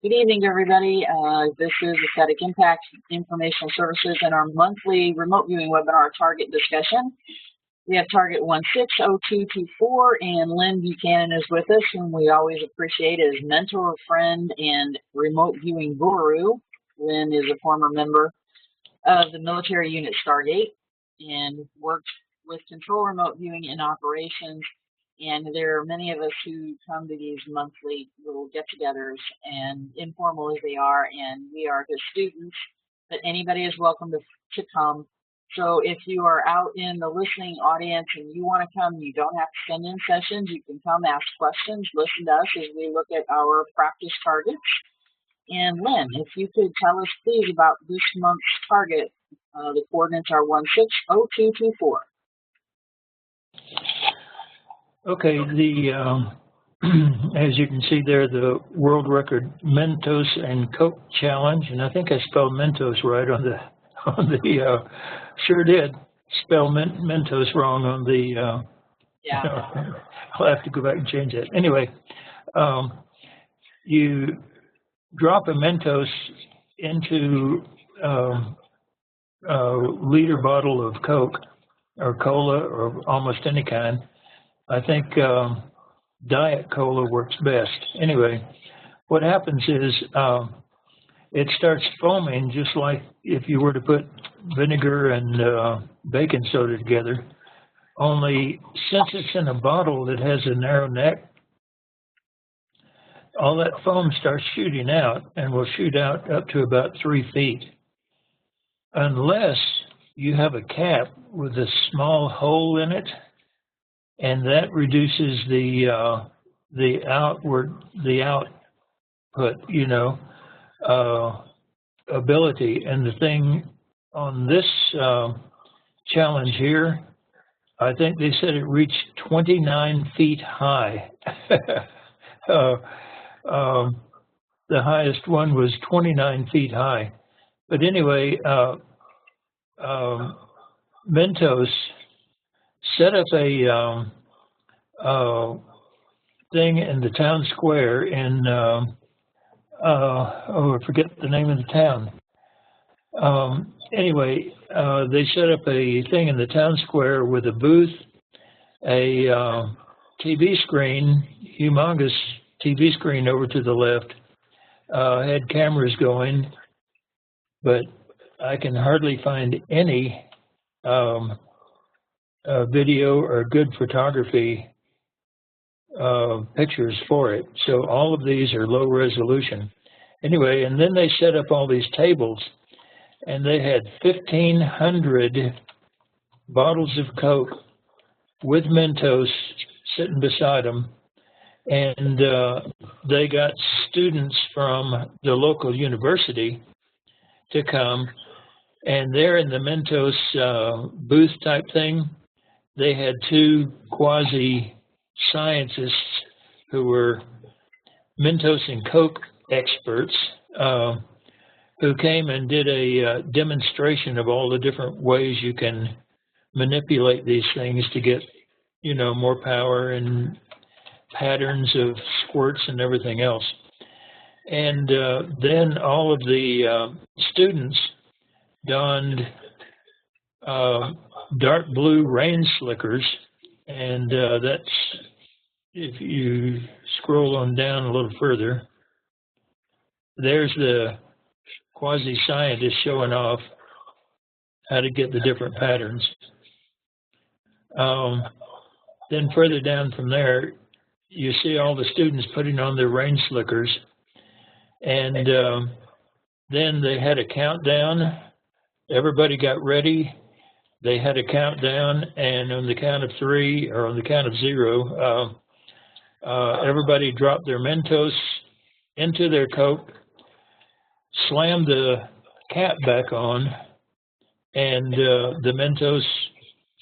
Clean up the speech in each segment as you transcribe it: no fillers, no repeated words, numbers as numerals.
Good evening, everybody. This is Aesthetic Impact Informational Services and our monthly remote viewing webinar target discussion. We have target 160224, and Lynn Buchanan is with us, whom we always appreciate as mentor, friend, and remote viewing guru. Lynn is a former member of the military unit Stargate and worked with control remote viewing in operations. And there are many of us who come to these monthly little get-togethers, and informal as they are, and we are his students, but anybody is welcome to come. So if you are out in the listening audience and you want to come, you don't have to send in sessions. You can come ask questions, listen to us as we look at our practice targets. And Lynn, if you could tell us please about this month's target. The coordinates are 160224. Okay, as you can see there, the world record Mentos and Coke challenge, and I think I spelled Mentos right on the sure did spell Mentos wrong on the Yeah. I'll have to go back and change that. Anyway, you drop a Mentos into a liter bottle of Coke or cola or almost any kind. I think Diet Cola works best. Anyway, what happens is it starts foaming just like if you were to put vinegar and baking soda together, only since it's in a bottle that has a narrow neck, all that foam starts shooting out and will shoot out up to about 3 feet. Unless you have a cap with a small hole in it, and that reduces the output, ability. And the thing on this challenge here, I think they said it reached 29 feet high. The highest one was 29 feet high. But anyway, Mentos set up a thing in the town square in, I forget the name of the town. Anyway, they set up a thing in the town square with a booth, a TV screen, humongous TV screen over to the left, had cameras going, but I can hardly find any video or good photography pictures for it. So all of these are low resolution. Anyway, and then they set up all these tables, and they had 1,500 bottles of Coke with Mentos sitting beside them, and they got students from the local university to come, and there in the Mentos booth type thing, they had 2 quasi-scientists who were Mentos and Coke experts who came and did a demonstration of all the different ways you can manipulate these things to get, more power and patterns of squirts and everything else. And then all of the students donned dark blue rain slickers, and that's, if you scroll on down a little further, there's the quasi-scientist showing off how to get the different patterns. Then further down from there, you see all the students putting on their rain slickers, and then they had a countdown. Everybody got ready. They had a countdown, and on the count of 3, or on the count of 0, everybody dropped their Mentos into their Coke, slammed the cap back on, and the Mentos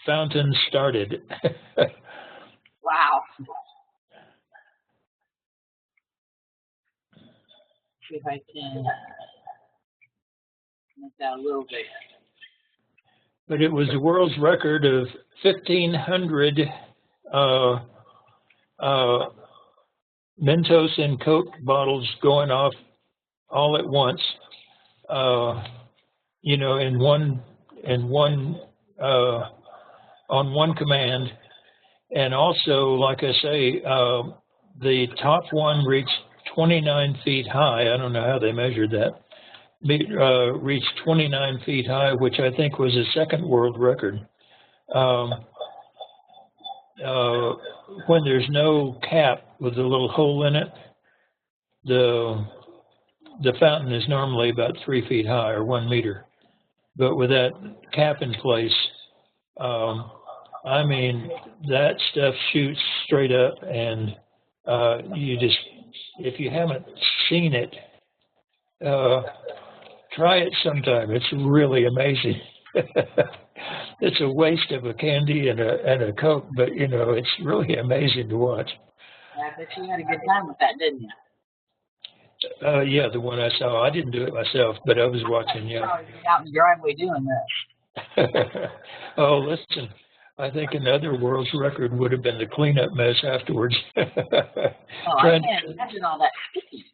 fountain started. Wow. See if I can make that a little bigger. But it was the world's record of 1,500 Mentos and Coke bottles going off all at once, you know, in one on one command. And also, like I say, the top one reached 29 feet high. I don't know how they measured that. Reached 29 feet high, which I think was a second world record. When there's no cap with a little hole in it, the fountain is normally about 3 feet high or 1 meter. But with that cap in place, I mean, that stuff shoots straight up, and you just, if you haven't seen it, try it sometime. It's really amazing. It's a waste of a candy and a Coke, but you know, it's really amazing to watch. I bet you had a good time with that, didn't you? Yeah, the one I saw. I didn't do it myself, but I was watching. Yeah. Oh, you're out in the driveway doing this. Oh, listen. I think another world's record would have been the cleanup mess afterwards. Oh, I can't imagine all that sticky.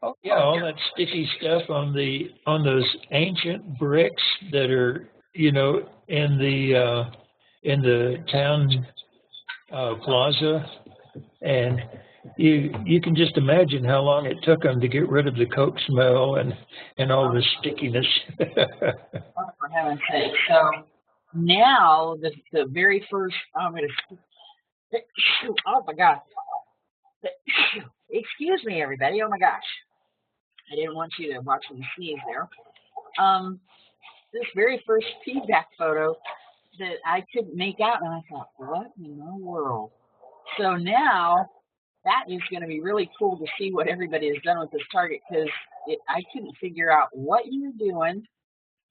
Oh, yeah, all that sticky stuff on those ancient bricks that are, you know, in the town plaza, and you can just imagine how long it took them to get rid of the Coke smell and all the stickiness. Oh, for heaven's sake! So now the very first, I'm gonna shoot. Oh my God! Excuse me, everybody. Oh my gosh! I didn't want you to watch me sneeze there. This very first feedback photo that I couldn't make out, and I thought, what in the world? So now that is going to be really cool to see what everybody has done with this target, because I couldn't figure out what you were doing,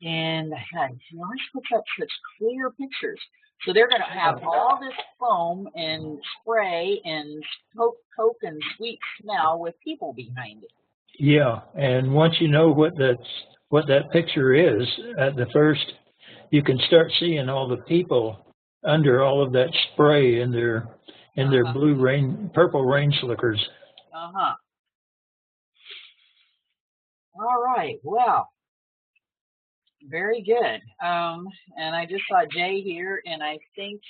and I had Josh puts up such clear pictures. So they're going to have all this foam and spray and Coke and sweet smell with people behind it. Yeah, and once you know what that picture is, at the first, you can start seeing all the people under all of that spray in their purple rain slickers. All right. Well, very good. And I just saw Jay here, and I think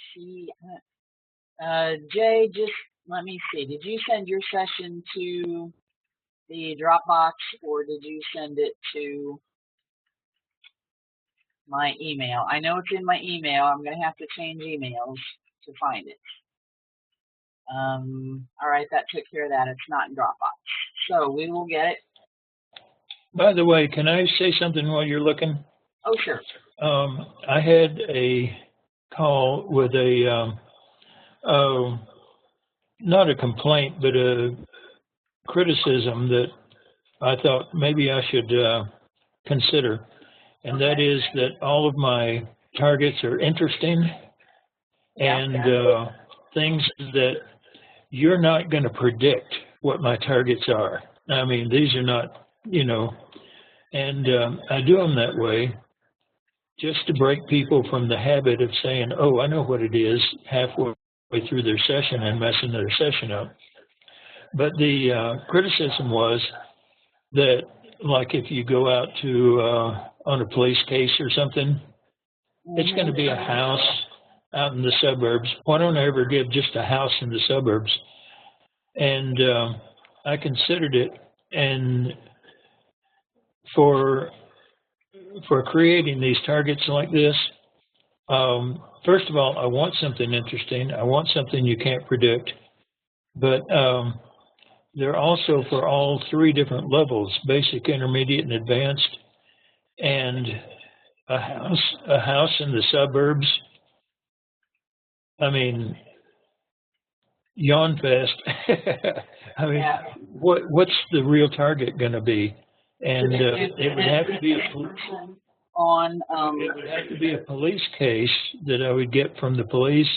Jay, just let me see. Did you send your session to the Dropbox, or did you send it to my email? I know it's in my email. I'm going to have to change emails to find it. All right, that took care of that. It's not in Dropbox. So we will get it. By the way, can I say something while you're looking? Oh, sure. I had a call with a, not a complaint, but a criticism that I thought maybe I should consider. And that is that all of my targets are interesting and things that you're not going to predict what my targets are. I mean, these are not, you know, and I do them that way just to break people from the habit of saying, oh, I know what it is, halfway through their session and messing their session up. But the criticism was that, like, if you go out to on a police case or something, it's going to be a house out in the suburbs. Why don't I ever give just a house in the suburbs? And I considered it, and for creating these targets like this, first of all, I want something interesting. I want something you can't predict. But they're also for all three different levels: basic, intermediate, and advanced. And a house in the suburbs, I mean, yawn fest. I mean, what's the real target going to be? And it would have to be it would have to be a police case that I would get from the police,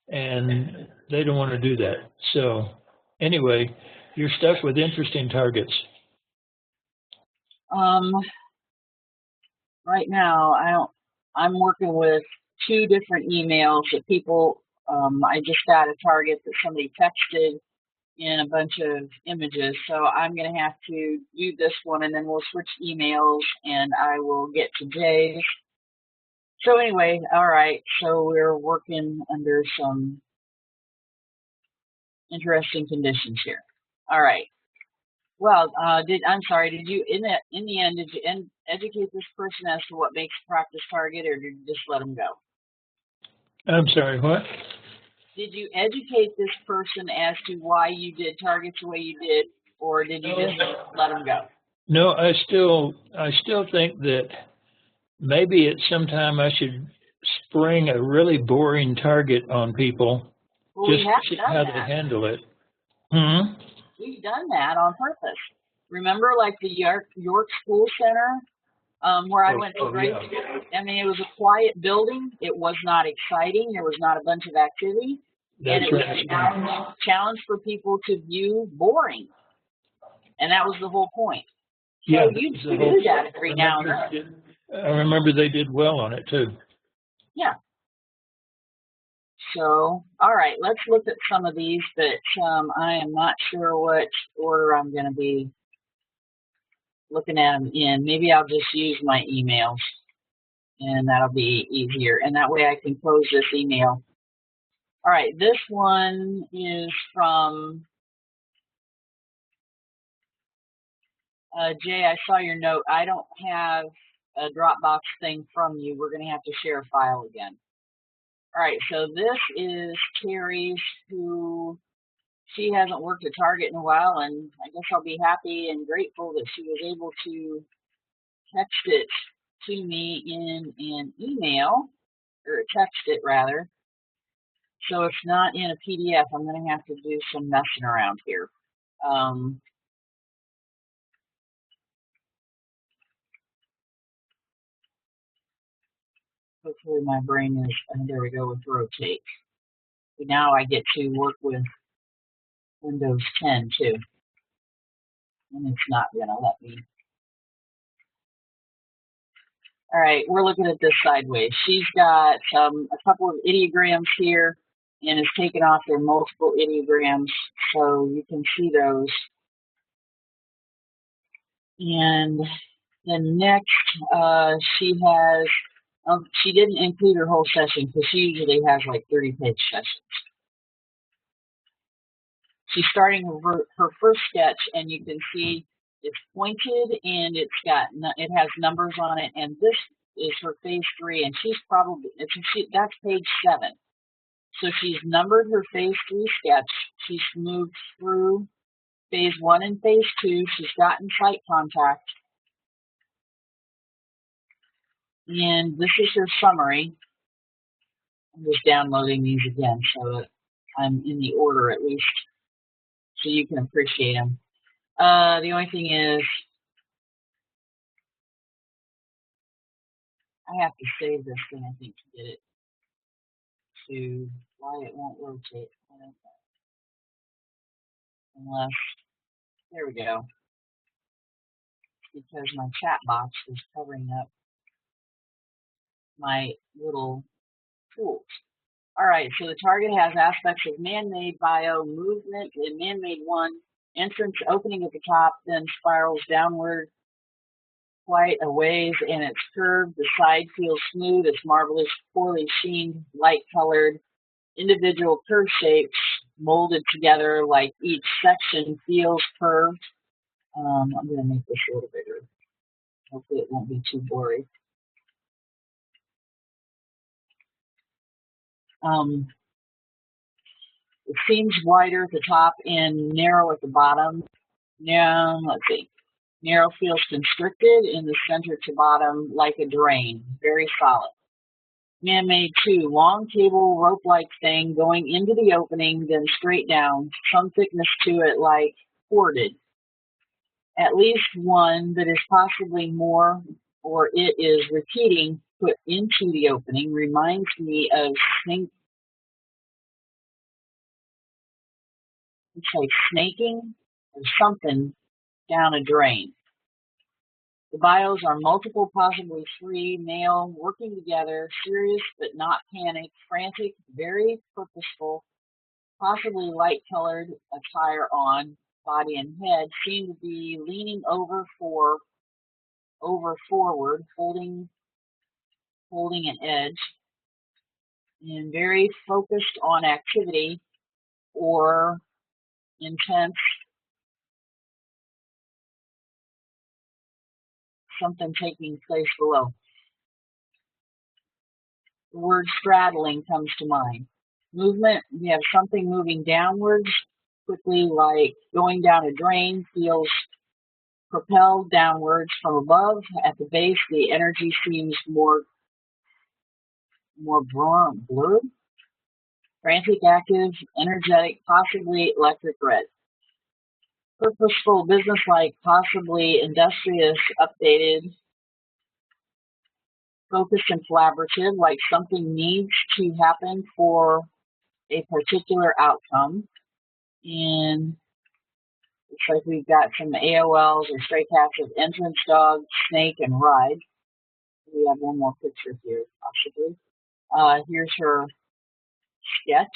and they don't want to do that. So anyway, you're stuck with interesting targets. Right now, I'm working with two different emails that people. I just got a target that somebody texted in a bunch of images. So I'm going to have to do this one, and then we'll switch emails, and I will get to Jay's. So anyway, all right, so we're working under some interesting conditions here. All right. Well, I'm sorry, did you, in the end, did you educate this person as to what makes practice target, or did you just let them go? I'm sorry, what? Did you educate this person as to why you did targets the way you did, or did you just let them go? No, I still think that maybe at some time I should spring a really boring target on people, Well, just to see how they handle it. Hmm? We've done that on purpose. Remember, like the York School Center, where I went to grade school? I mean, it was a quiet building. It was not exciting. There was not a bunch of activity. That's and it was a challenge for people to view boring. And that was the whole point. So yeah, you do that every now and then. I remember they did well on it too. Yeah. So, all right, let's look at some of these, but I am not sure what order I'm going to be looking at them in. Maybe I'll just use my emails, and that'll be easier. And that way I can close this email. All right, this one is from Jay. I saw your note. I don't have a Dropbox thing from you. We're going to have to share a file again. All right, so this is Terry's, who she hasn't worked at Target in a while, and I guess I'll be happy and grateful that she was able to text it to me in an email, or text it rather. So it's not in a PDF. I'm going to have to do some messing around here. Hopefully my brain is, there we go with rotate. So now I get to work with Windows 10 too. And it's not going to let me. All right, we're looking at this sideways. She's got a couple of ideograms here and has taken off their multiple ideograms, so you can see those. And then next, she didn't include her whole session because she usually has like 30-page sessions. She's starting her first sketch, and you can see it's pointed and it has numbers on it, and this is her phase 3, and she's probably, that's page 7. So she's numbered her phase 3 sketch. She's moved through phase 1 and phase 2. She's gotten sight contact. And this is her summary. I'm just downloading these again so that I'm in the order at least, so you can appreciate them. The only thing is, I have to save this thing, I think, to get it to why it won't rotate. Unless, there we go. Because my chat box is covering up my little tools. All right, so the target has aspects of man-made, bio, movement, and man-made 1, entrance opening at the top, then spirals downward quite a ways, and it's curved. The side feels smooth. It's marvelous, poorly sheened, light-colored, individual curve shapes molded together like each section feels curved. I'm going to make this a little bigger. Hopefully it won't be too blurry. It seems wider at the top and narrow at the bottom. Now, let's see. Narrow feels constricted in the center to bottom like a drain. Very solid. Man-made 2, long cable rope-like thing going into the opening, then straight down. Some thickness to it like corded. At least 1 that is possibly more, or it is repeating, put into the opening. Reminds me of it's like snaking or something down a drain. The bios are multiple, possibly 3, male, working together, serious but not panicked, frantic, very purposeful, possibly light-colored attire on, body and head, seem to be leaning over forward, holding an edge, and very focused on activity or intense, something taking place below. The word straddling comes to mind. Movement, we have something moving downwards quickly, like going down a drain, feels propelled downwards from above. At the base, the energy seems more blurred, frantic, active, energetic, possibly electric red. Purposeful, businesslike, possibly industrious, updated, focused and collaborative, like something needs to happen for a particular outcome. And looks like we've got some AOLs or stray cats of entrance, dog, snake, and ride. We have one more picture here, possibly. Here's her sketch.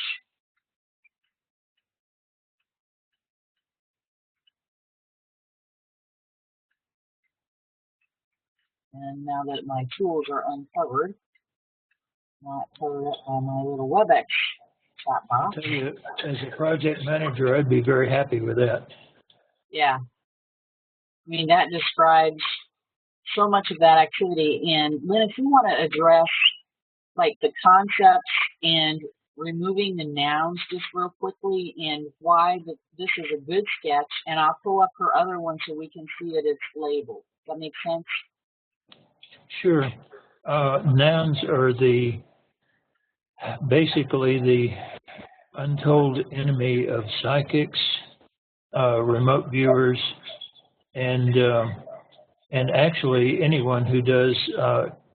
And now that my tools are uncovered, not covered up by my little WebEx chat box. I'll tell you, as a project manager, I'd be very happy with that. Yeah. I mean, that describes so much of that activity. And Lynn, if you want to address like the concepts and removing the nouns just real quickly and why this is a good sketch, and I'll pull up her other one so we can see that it's labeled. Does that make sense? Sure. Nouns are basically the untold enemy of psychics, remote viewers, and actually anyone who does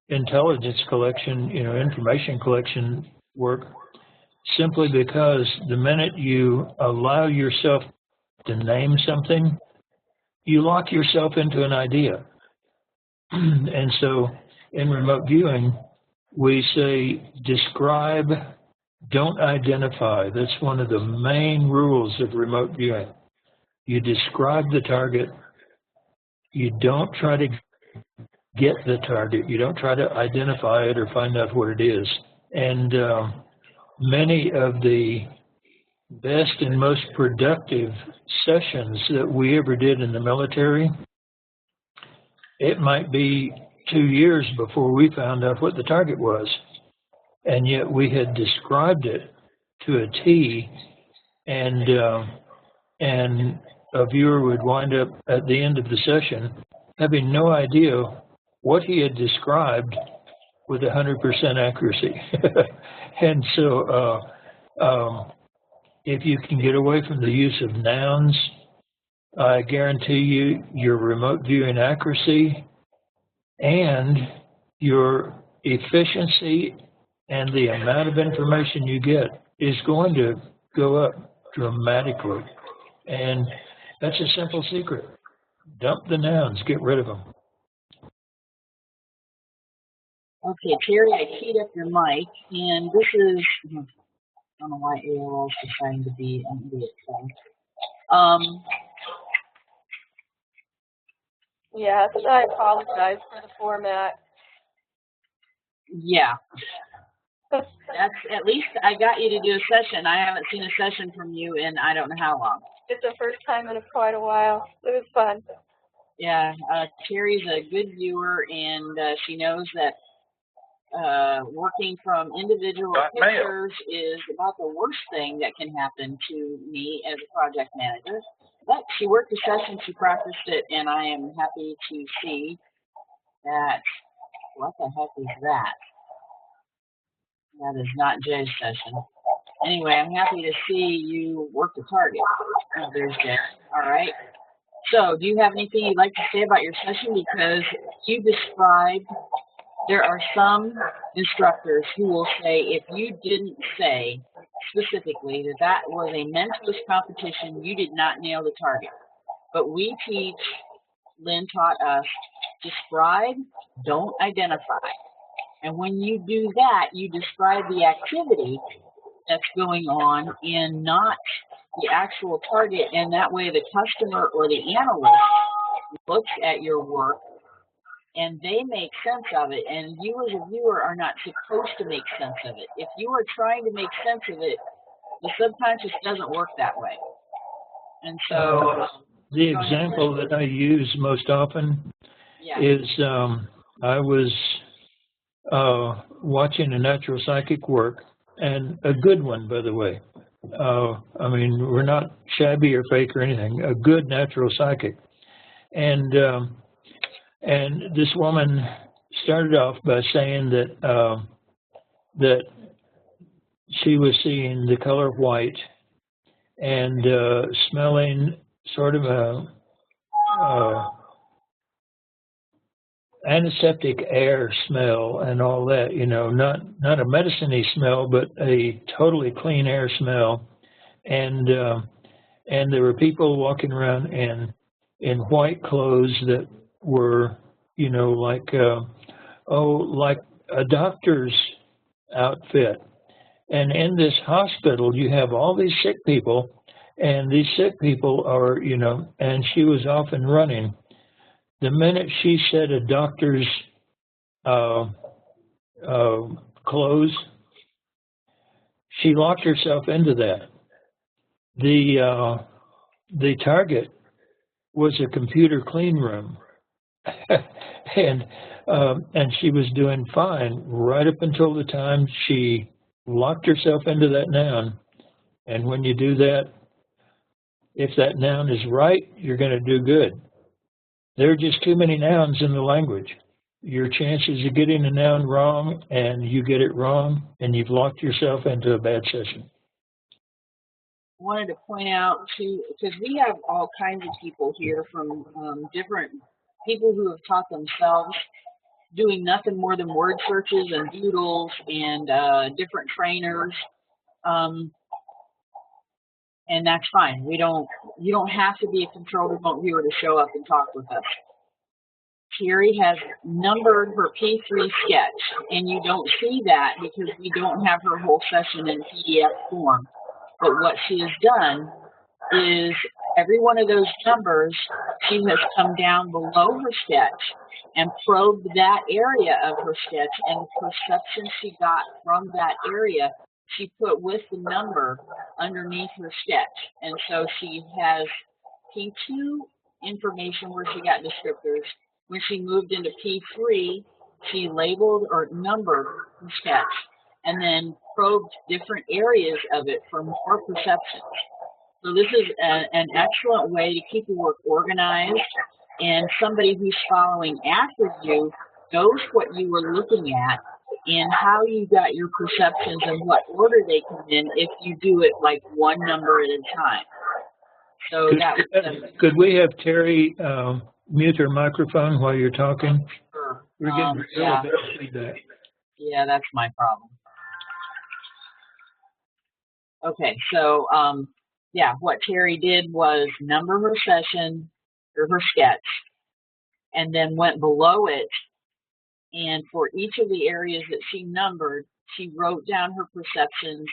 intelligence collection, information collection work, simply because the minute you allow yourself to name something, you lock yourself into an idea. And so in remote viewing, we say describe, don't identify. That's one of the main rules of remote viewing. You describe the target. You don't try to get the target. You don't try to identify it or find out what it is. And many of the best and most productive sessions that we ever did in the military, it might be 2 years before we found out what the target was. And yet we had described it to a T, and a viewer would wind up at the end of the session having no idea what he had described with 100% accuracy. And so if you can get away from the use of nouns, I guarantee you your remote viewing accuracy and your efficiency and the amount of information you get is going to go up dramatically. And that's a simple secret. Dump the nouns, get rid of them. Okay, Terry, I keyed up your mic, and this is, I don't know why AOL is deciding to be an idiot thing. Yes, I apologize for the format. Yeah. That's, at least I got you to do a session. I haven't seen a session from you in I don't know how long. It's the first time in quite a while. It was fun. Yeah, Terry's a good viewer, and she knows that working from individual pictures is about the worst thing that can happen to me as a project manager. But she worked the session, she practiced it, and I am happy to see that. What the heck is that? That is not Jay's session. Anyway, I'm happy to see you work the target. Oh, there's Jay. All right. So, do you have anything you'd like to say about your session? Because you described, there are some instructors who will say, if you didn't say specifically that that was a Mentos competition, you did not nail the target. But we teach, Lynn taught us, describe, don't identify. And when you do that, you describe the activity, that's going on and not the actual target, and that way the customer or the analyst looks at your work and they make sense of it, and you as a viewer are not supposed to make sense of it. If you are trying to make sense of it, the subconscious doesn't work that way. And so the example that I use most often is I was watching a natural psychic work, and a good one, by the way. I mean, we're not shabby or fake or anything. A good natural psychic, and this woman started off by saying that that she was seeing the color white and smelling sort of a antiseptic air smell and all that, you know, not a medicine-y smell, but a totally clean air smell. And there were people walking around in white clothes that were, you know, like like a doctor's outfit. And in this hospital, you have all these sick people, and these sick people are, you know, and she was off and running. The minute she said a doctor's clothes, she locked herself into that. The target was a computer clean room, and she was doing fine right up until the time she locked herself into that noun. And when you do that, if that noun is right, you're going to do good. There are just too many nouns in the language. Your chances of getting a noun wrong, and you get it wrong, and you've locked yourself into a bad session. I wanted to point out, too, because we have all kinds of people here from different people who have taught themselves, doing nothing more than word searches and doodles and different trainers. And that's fine. You don't have to be a control remote viewer to show up and talk with us. Terry has numbered her P3 sketch, and you don't see that because we don't have her whole session in PDF form. But what she has done is every one of those numbers, she has come down below her sketch and probed that area of her sketch, and the perception she got from that area she put with the number underneath her sketch. And so she has P2 information where she got descriptors. When she moved into P3, she labeled or numbered her sketch and then probed different areas of it for more perceptions. So this is an excellent way to keep your work organized, and somebody who's following after you knows what you were looking at and how you got your perceptions and what order they come in if you do it like one number at a time. So could we have Terry mute her microphone while you're talking? Sure. We're getting really bad feedback. Yeah, that's my problem. Okay, so yeah, what Terry did was number her session or her sketch, and then went below it. And for each of the areas that she numbered, she wrote down her perceptions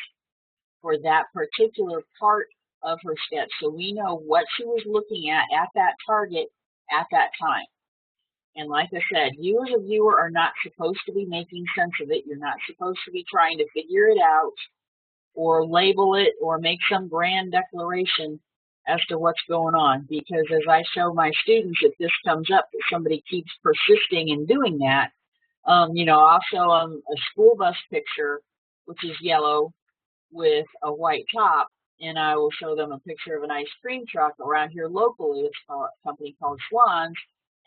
for that particular part of her sketch. So we know what she was looking at that target at that time. And like I said, you as a viewer are not supposed to be making sense of it. You're not supposed to be trying to figure it out or label it or make some grand declaration as to what's going on. Because as I show my students, if this comes up, that somebody keeps persisting in doing that, you know, I'll show them a school bus picture, which is yellow with a white top, and I will show them a picture of an ice cream truck around here locally. It's a company called Swans,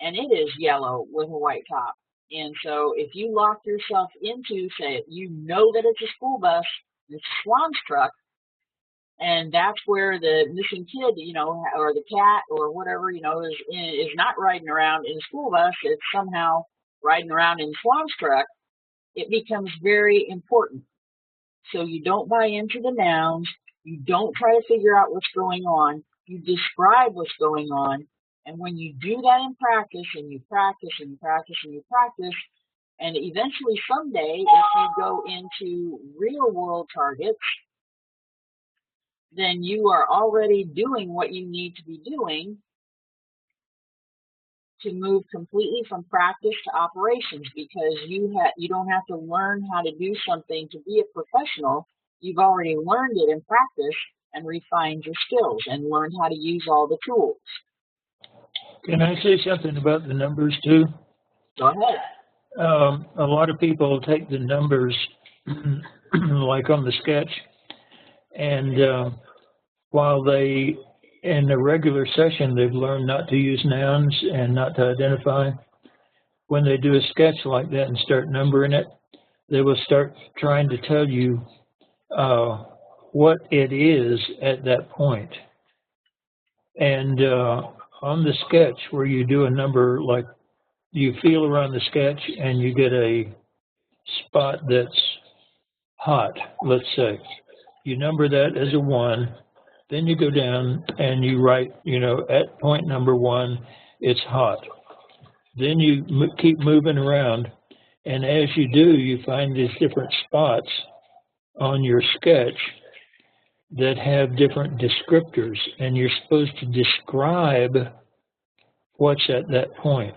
and it is yellow with a white top. And so if you lock yourself into, say, you know that it's a school bus, it's a Swans truck, and that's where the missing kid, you know, or the cat or whatever, you know, is not riding around in a school bus, it's somehow riding around in Swan's truck, it becomes very important. So you don't buy into the nouns, you don't try to figure out what's going on, you describe what's going on, and when you do that in practice, and you practice and you practice and you practice, and eventually someday, if you go into real world targets, then you are already doing what you need to be doing to move completely from practice to operations, because you don't have to learn how to do something to be a professional. You've already learned it in practice and refined your skills and learned how to use all the tools. Can I say something about the numbers too? Go ahead. A lot of people take the numbers like on the sketch, and while they, in a regular session, they've learned not to use nouns and not to identify, when they do a sketch like that and start numbering it, they will start trying to tell you what it is at that point. And on the sketch, where you do a number, like you feel around the sketch and you get a spot that's hot, let's say. You number that as a 1, then you go down and you write, at point number 1, it's hot. Then you keep moving around, and as you do, you find these different spots on your sketch that have different descriptors, and you're supposed to describe what's at that point.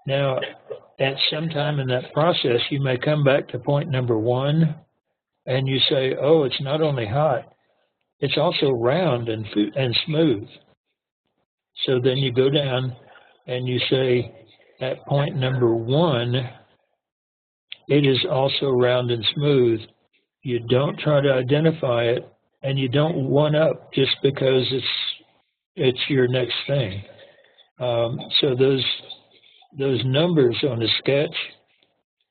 Now, at some time in that process, you may come back to point number 1, and you say, oh, it's not only hot, it's also round and smooth. So then you go down and you say, at point number 1, it is also round and smooth. You don't try to identify it, and you don't one-up just because it's your next thing. So those numbers on the sketch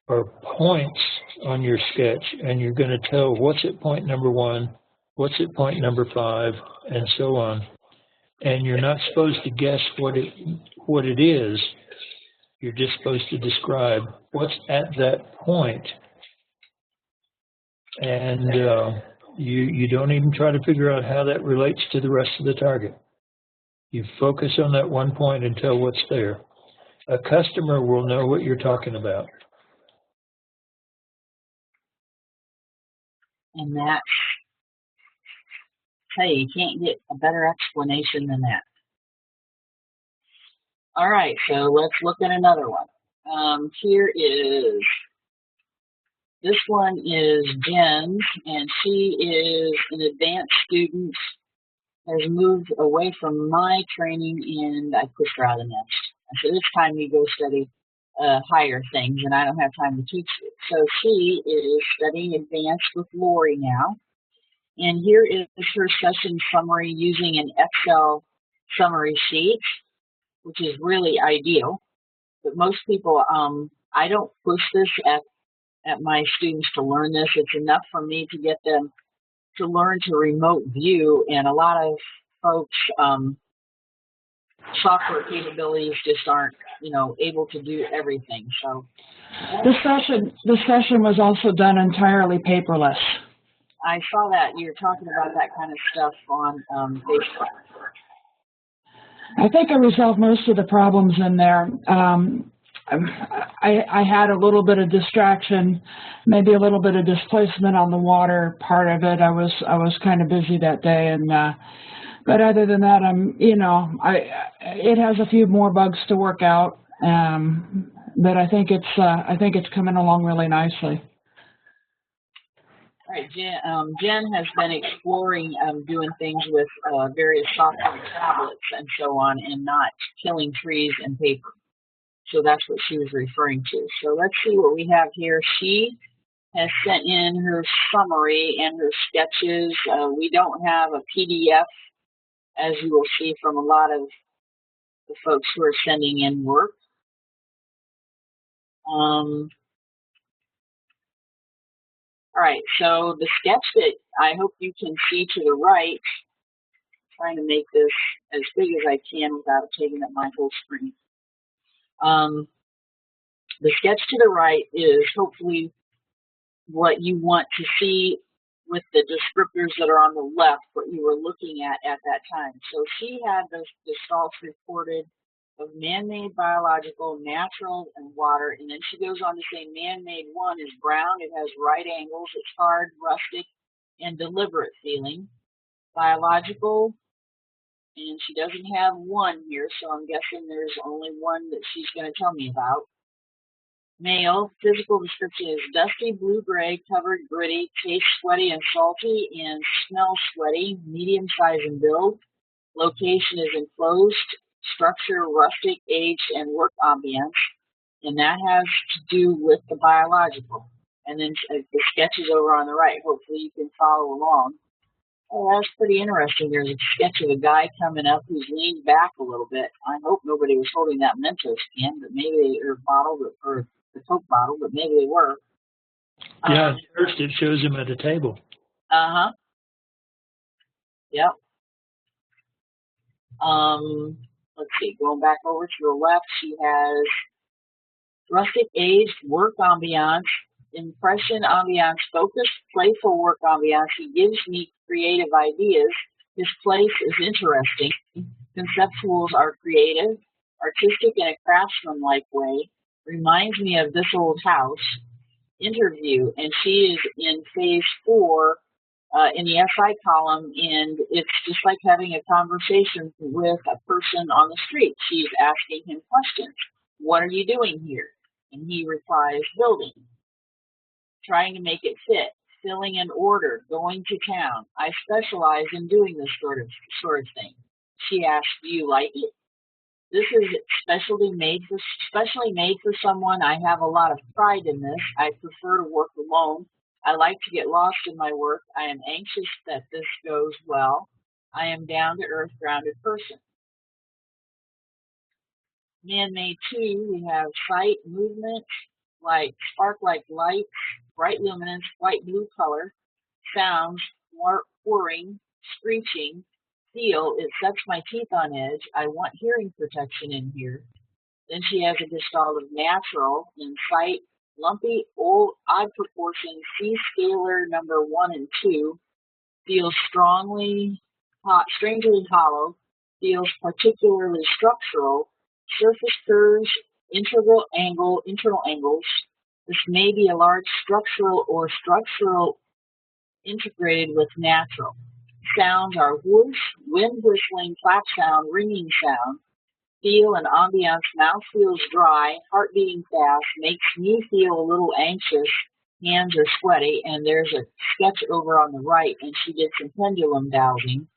are points on your sketch, and you're going to tell what's at point number 1, what's at point number 5, and so on. And you're not supposed to guess what it is. You're just supposed to describe what's at that point. And you don't even try to figure out how that relates to the rest of the target. You focus on that one point and tell what's there. A customer will know what you're talking about. And that's, hey, you can't get a better explanation than that. All right, so let's look at another one. Here is, this one is Jen's, and she is an advanced student, has moved away from my training, and I pushed her out of the nest. I said, it's time you go study higher things, and I don't have time to teach you. So she is studying advanced with Lori now. And here is her session summary using an Excel summary sheet, which is really ideal. But most people, I don't push this at my students to learn this. It's enough for me to get them to learn to remote view, and a lot of folks, software capabilities just aren't, able to do everything. So the session was also done entirely paperless. I saw that you're talking about that kind of stuff on Facebook. I think I resolved most of the problems in there. I had a little bit of distraction, maybe a little bit of displacement on the water part of it. I was kind of busy that day, and but other than that, it has a few more bugs to work out, but I think it's coming along really nicely. All right, Jen has been exploring doing things with various software tablets and so on, and not killing trees and paper. So that's what she was referring to. So let's see what we have here. She has sent in her summary and her sketches. We don't have a PDF, as you will see from a lot of the folks who are sending in work. All right, so the sketch that I hope you can see to the right, I'm trying to make this as big as I can without taking up my whole screen. The sketch to the right is hopefully what you want to see with the descriptors that are on the left, what you were looking at that time. So she had the salts reported of man-made, biological, natural, and water, and then she goes on to say man-made one is brown, it has right angles, it's hard, rustic, and deliberate feeling. biological, and she doesn't have one here, so I'm guessing there's only one that she's going to tell me about. Male, physical description is dusty, blue-gray, covered, gritty, tastes sweaty and salty, and smells sweaty, medium size and build. Location is enclosed, structure, rustic, aged, and work ambience, and that has to do with the biological. And then the sketch is over on the right. Hopefully you can follow along. Oh, that's pretty interesting. There's a sketch of a guy coming up who's leaned back a little bit. I hope nobody was holding that Mentos can, but maybe or bottle, or the Coke bottle, but maybe they were. Yeah, first it shows him at a table. Uh-huh. Yep. Let's see, going back over to the left, she has rustic aged work ambiance, impression ambiance, focused, playful work ambiance. He gives me creative ideas. His place is interesting. Conceptuals are creative, artistic in a craftsman-like way. Reminds me of this old house. Interview, and she is in phase 4 in the SI column, and it's just like having a conversation with a person on the street. She's asking him questions. What are you doing here? And he replies, building. Trying to make it fit, filling an order, going to town. I specialize in doing this sort of thing. She asks, do you like it? This is specially made for someone. I have a lot of pride in this. I prefer to work alone. I like to get lost in my work. I am anxious that this goes well. I am down-to-earth, grounded person. Man-made 2, we have sight, movement, like spark like lights, bright luminance, white blue color, sounds, whirring, screeching, feel, it sets my teeth on edge. I want hearing protection in here. Then she has a gestalt of natural, in sight, lumpy, odd proportions, C-scalar number 1 and 2, feels strangely hollow, feels particularly structural, surface curves, internal angles. This may be a large structural integrated with natural. Sounds are whoosh, wind whistling, clap sound, ringing sound. Feel and ambiance, mouth feels dry, heart beating fast, makes me feel a little anxious, hands are sweaty, and there's a sketch over on the right, and she did some pendulum dowsing.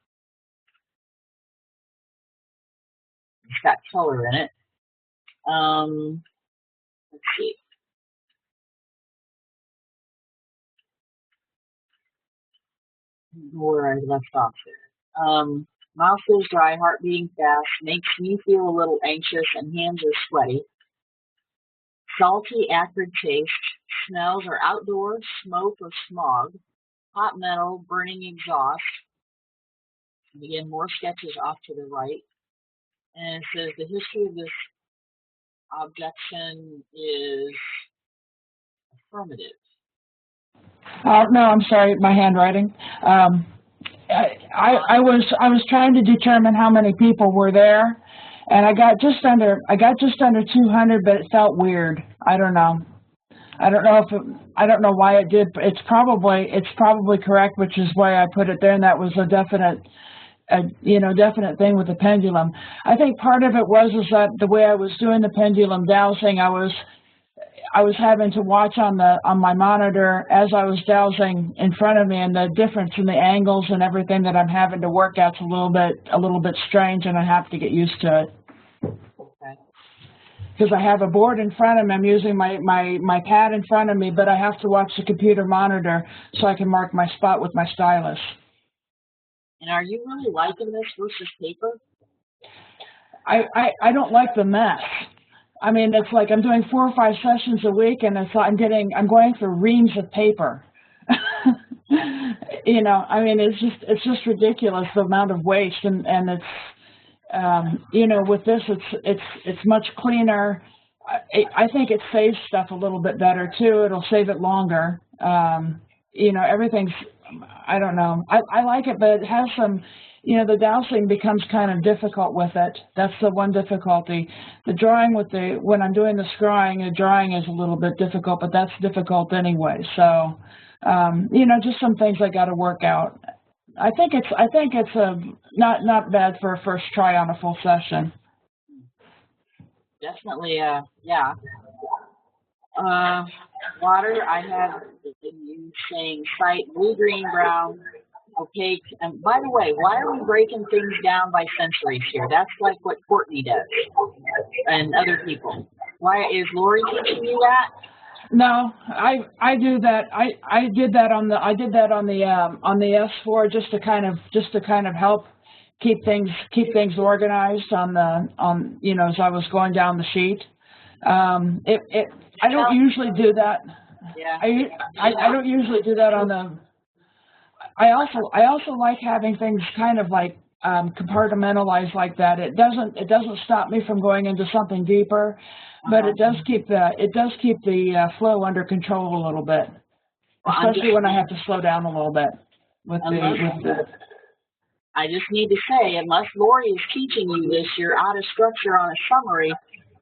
It's got color in it. Let's see. Where I left off there. Mouth feels dry, heart beating fast, makes me feel a little anxious, and hands are sweaty. Salty, acrid taste. Smells are outdoors, smoke or smog. Hot metal, burning exhaust. And again, more sketches off to the right. And it says the history of this objection is affirmative. No, I'm sorry, my handwriting. I was trying to determine how many people were there, and I got just under 200, but it felt weird. I don't know. I don't know why it did. But it's probably correct, which is why I put it there, and that was a definite thing with the pendulum. I think part of it was that the way I was doing the pendulum dowsing, I was having to watch on my monitor as I was dowsing in front of me, and the difference in the angles and everything that I'm having to work out's a little bit strange, and I have to get used to it. Okay. Because I have a board in front of me, I'm using my pad in front of me, but I have to watch the computer monitor so I can mark my spot with my stylus. And are you really liking this versus paper? I don't like the mess. I mean, it's like I'm doing 4 or 5 sessions a week, and I'm going through reams of paper. I mean, it's just ridiculous, the amount of waste, and it's, with this, it's much cleaner. I think it saves stuff a little bit better too. It'll save it longer. Everything's, I don't know. I like it, but it has some, the dowsing becomes kind of difficult with it. That's the one difficulty. The drawing when I'm doing the scrying, the drawing is a little bit difficult, but that's difficult anyway. So, just some things I got to work out. I think it's a not bad for a first try on a full session. Definitely, yeah. Water, I have you saying site blue, green, brown, opaque. And by the way, why are we breaking things down by sensories here? That's like what Courtney does and other people. Why is Lori teaching you that? No, I do that. I did that on the S4 just to kind of help keep things organized on you know, as I was going down the sheet. I don't usually do that. Yeah. I don't usually do that on the. I also like having things kind of like compartmentalized like that. It doesn't stop me from going into something deeper, but it does keep the flow under control a little bit, especially when I have to slow down a little bit with the. I just need to say, unless Lori is teaching you this, you're out of structure on a summary,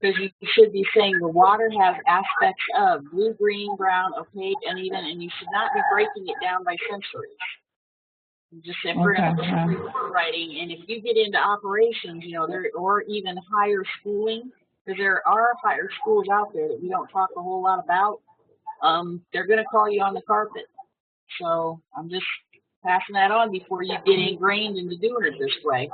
because you should be saying the water has aspects of blue, green, brown, opaque, uneven, and you should not be breaking it down by sensories. Just if we're going to writing, and if you get into operations, you know, or even higher schooling, because there are higher schools out there that we don't talk a whole lot about, they're going to call you on the carpet. So I'm just passing that on before you get ingrained into doing it this way.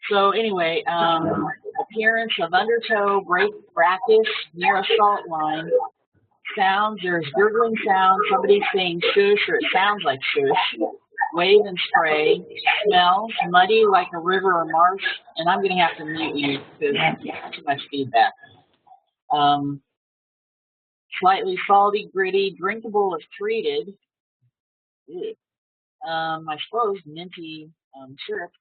So anyway, appearance of undertow, brackish, near a salt line. Sounds, there's gurgling sounds, somebody's saying shush, or it sounds like shush. Wave and spray. Smells, muddy like a river or marsh. And I'm going to have to mute you because there's too much feedback. Slightly salty, gritty, drinkable if treated. I suppose minty syrup.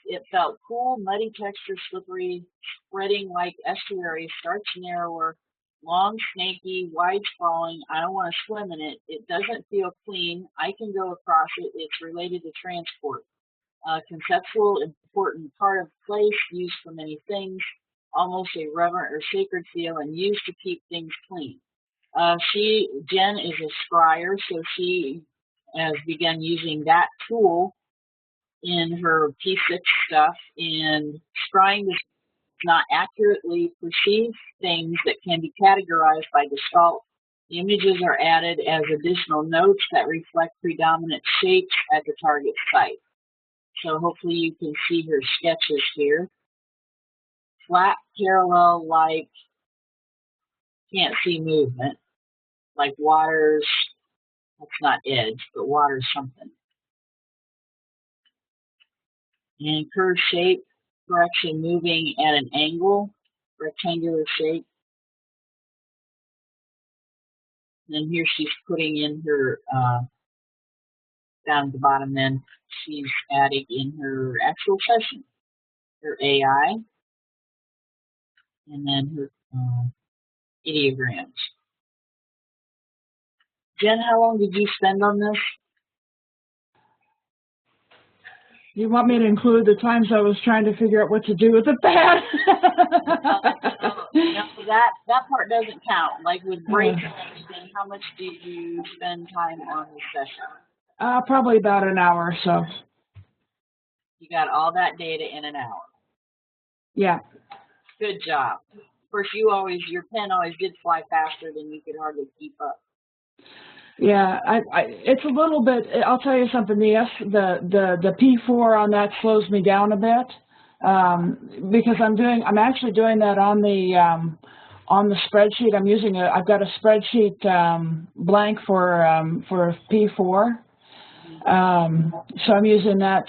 It felt cool, muddy texture, slippery, spreading like estuary, starts narrower, long, snaky, wide sprawling. I don't want to swim in it. It doesn't feel clean. I can go across it. It's related to transport. Conceptual, important part of place, used for many things, almost a reverent or sacred feel, and used to keep things clean. Jen is a scryer, so she has begun using that tool in her P6 stuff, and scrying does not accurately perceive things that can be categorized by gestalt. The images are added as additional notes that reflect predominant shapes at the target site. So hopefully you can see her sketches here. Flat, parallel, like, can't see movement, like water's, that's not edge, but water's something. And curved shape, correction moving at an angle, rectangular shape. And here she's putting in her, down at the bottom then, she's adding in her actual session, her AI, and then her ideograms. Jen, how long did you spend on this? You want me to include the times I was trying to figure out what to do with the pad? No, that part doesn't count. Like with breaks, how much did you spend time on the session? Probably about an hour or so. You got all that data in an hour. Yeah. Good job. Of course, your pen always did fly faster than you could hardly keep up. Yeah, it's a little bit. I'll tell you something. The P4 on that slows me down a bit because I'm actually doing that on the spreadsheet. I've got a spreadsheet blank for P4. So I'm using that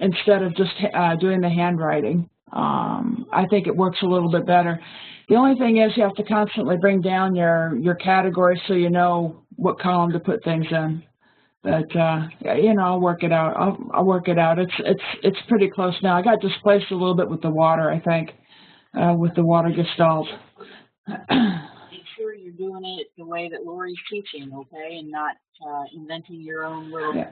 instead of just doing the handwriting. I think it works a little bit better. The only thing is you have to constantly bring down your categories so you know what column to put things in. But you know, I'll work it out. I'll work it out. It's pretty close now. I got displaced a little bit with the water, I think, with the water gestalt. Make sure you're doing it the way that Lori's teaching, okay, and not inventing your own little. Yeah.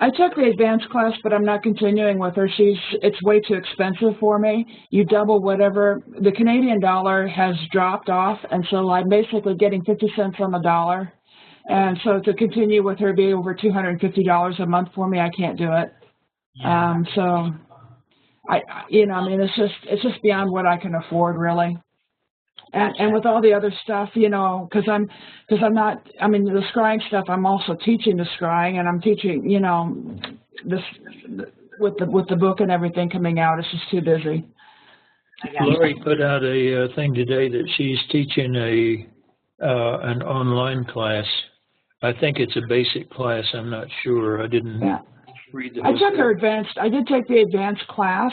I took the advanced class, but I'm not continuing with her. It's way too expensive for me. You double whatever. The Canadian dollar has dropped off, and so I'm basically getting 50 cents on the dollar. And so to continue with her being over $250 a month for me, I can't do it. So you know, I mean, it's just beyond what I can afford, really. And with all the other stuff, you know, because I'm not, I mean, the scrying stuff, I'm also teaching the scrying, and I'm teaching, you know, this with the book and everything coming out. It's just too busy. Lori put out a thing today that she's teaching an online class. I think it's a basic class. I'm not sure. I didn't read the whole thing. I did take the advanced class,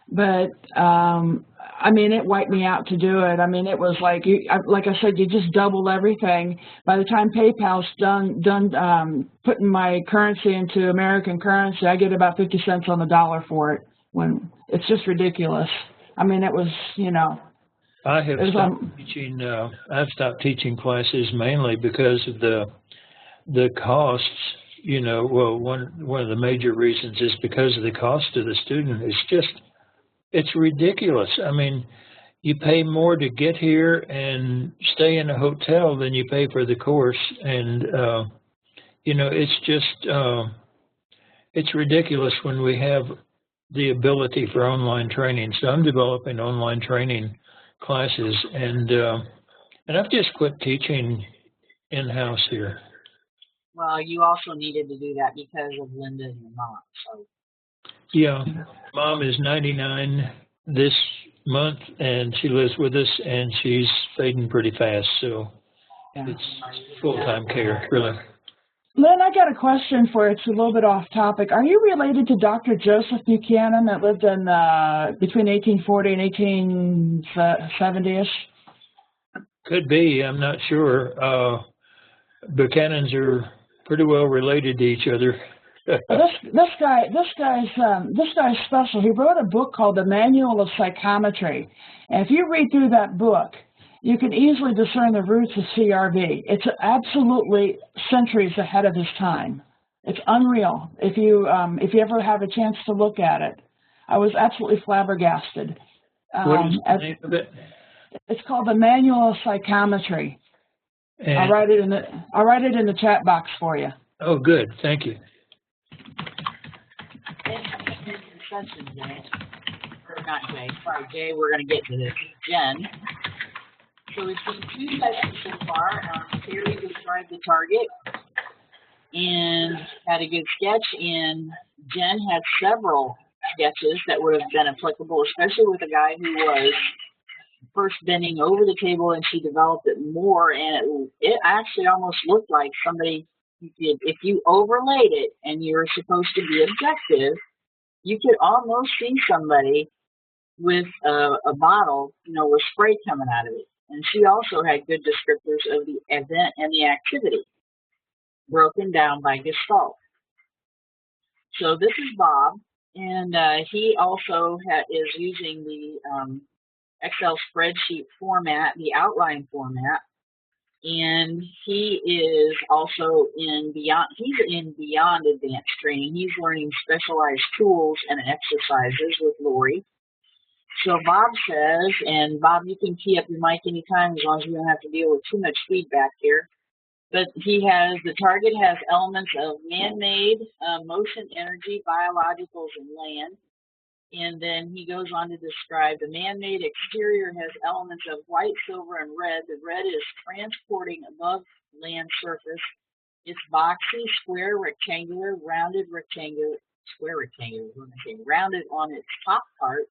but I mean, it wiped me out to do it. I mean, it was like like I said, you just double everything. By the time PayPal's done putting my currency into American currency, I get about 50 cents on the dollar for it. When it's just ridiculous. I mean, it was, you know. I've stopped teaching classes mainly because of the costs. You know, well, one of the major reasons is because of the cost to the student. It's ridiculous. I mean, you pay more to get here and stay in a hotel than you pay for the course, and you know, it's just it's ridiculous when we have the ability for online training. So I'm developing online training classes, and I've just quit teaching in-house here. Well, you also needed to do that because of Linda and your mom. So. Yeah, Mom is 99 this month, and she lives with us, and she's fading pretty fast. So it's full-time care, really. Lynn, I got a question for you. It's a little bit off topic. Are you related to Dr. Joseph Buchanan that lived in between 1840 and 1870-ish? Could be. I'm not sure. Buchanans are pretty well related to each other. This guy's special. He wrote a book called The Manual of Psychometry, and if you read through that book, you can easily discern the roots of CRV. It's absolutely centuries ahead of his time. It's unreal. If you ever have a chance to look at it, I was absolutely flabbergasted. What is the name of it? It's called The Manual of Psychometry. And I'll write it in the chat box for you. Oh, good. Thank you. Jay, we're going to get to this. Jen. So it's been 2 sessions so far. Terry described the target and had a good sketch, and Jen had several sketches that would have been applicable, especially with a guy who was first bending over the table, and she developed it more, and it actually almost looked like somebody, if you overlaid it and you were supposed to be objective, you could almost see somebody with a bottle, you know, with spray coming out of it. And she also had good descriptors of the event and the activity, broken down by Gestalt. So this is Bob, and he also is using the Excel spreadsheet format, the outline format, and he is also in beyond advanced training. He's learning specialized tools and exercises with Lori. So Bob says, and Bob, you can key up your mic anytime as long as you don't have to deal with too much feedback here. But the target has elements of man-made, motion, energy, biologicals, and land. And then he goes on to describe the man-made exterior has elements of white, silver, and red. The red is transporting above land surface. It's boxy, square, rectangular, rounded, rectangular, square, rectangular, rounded on its top part.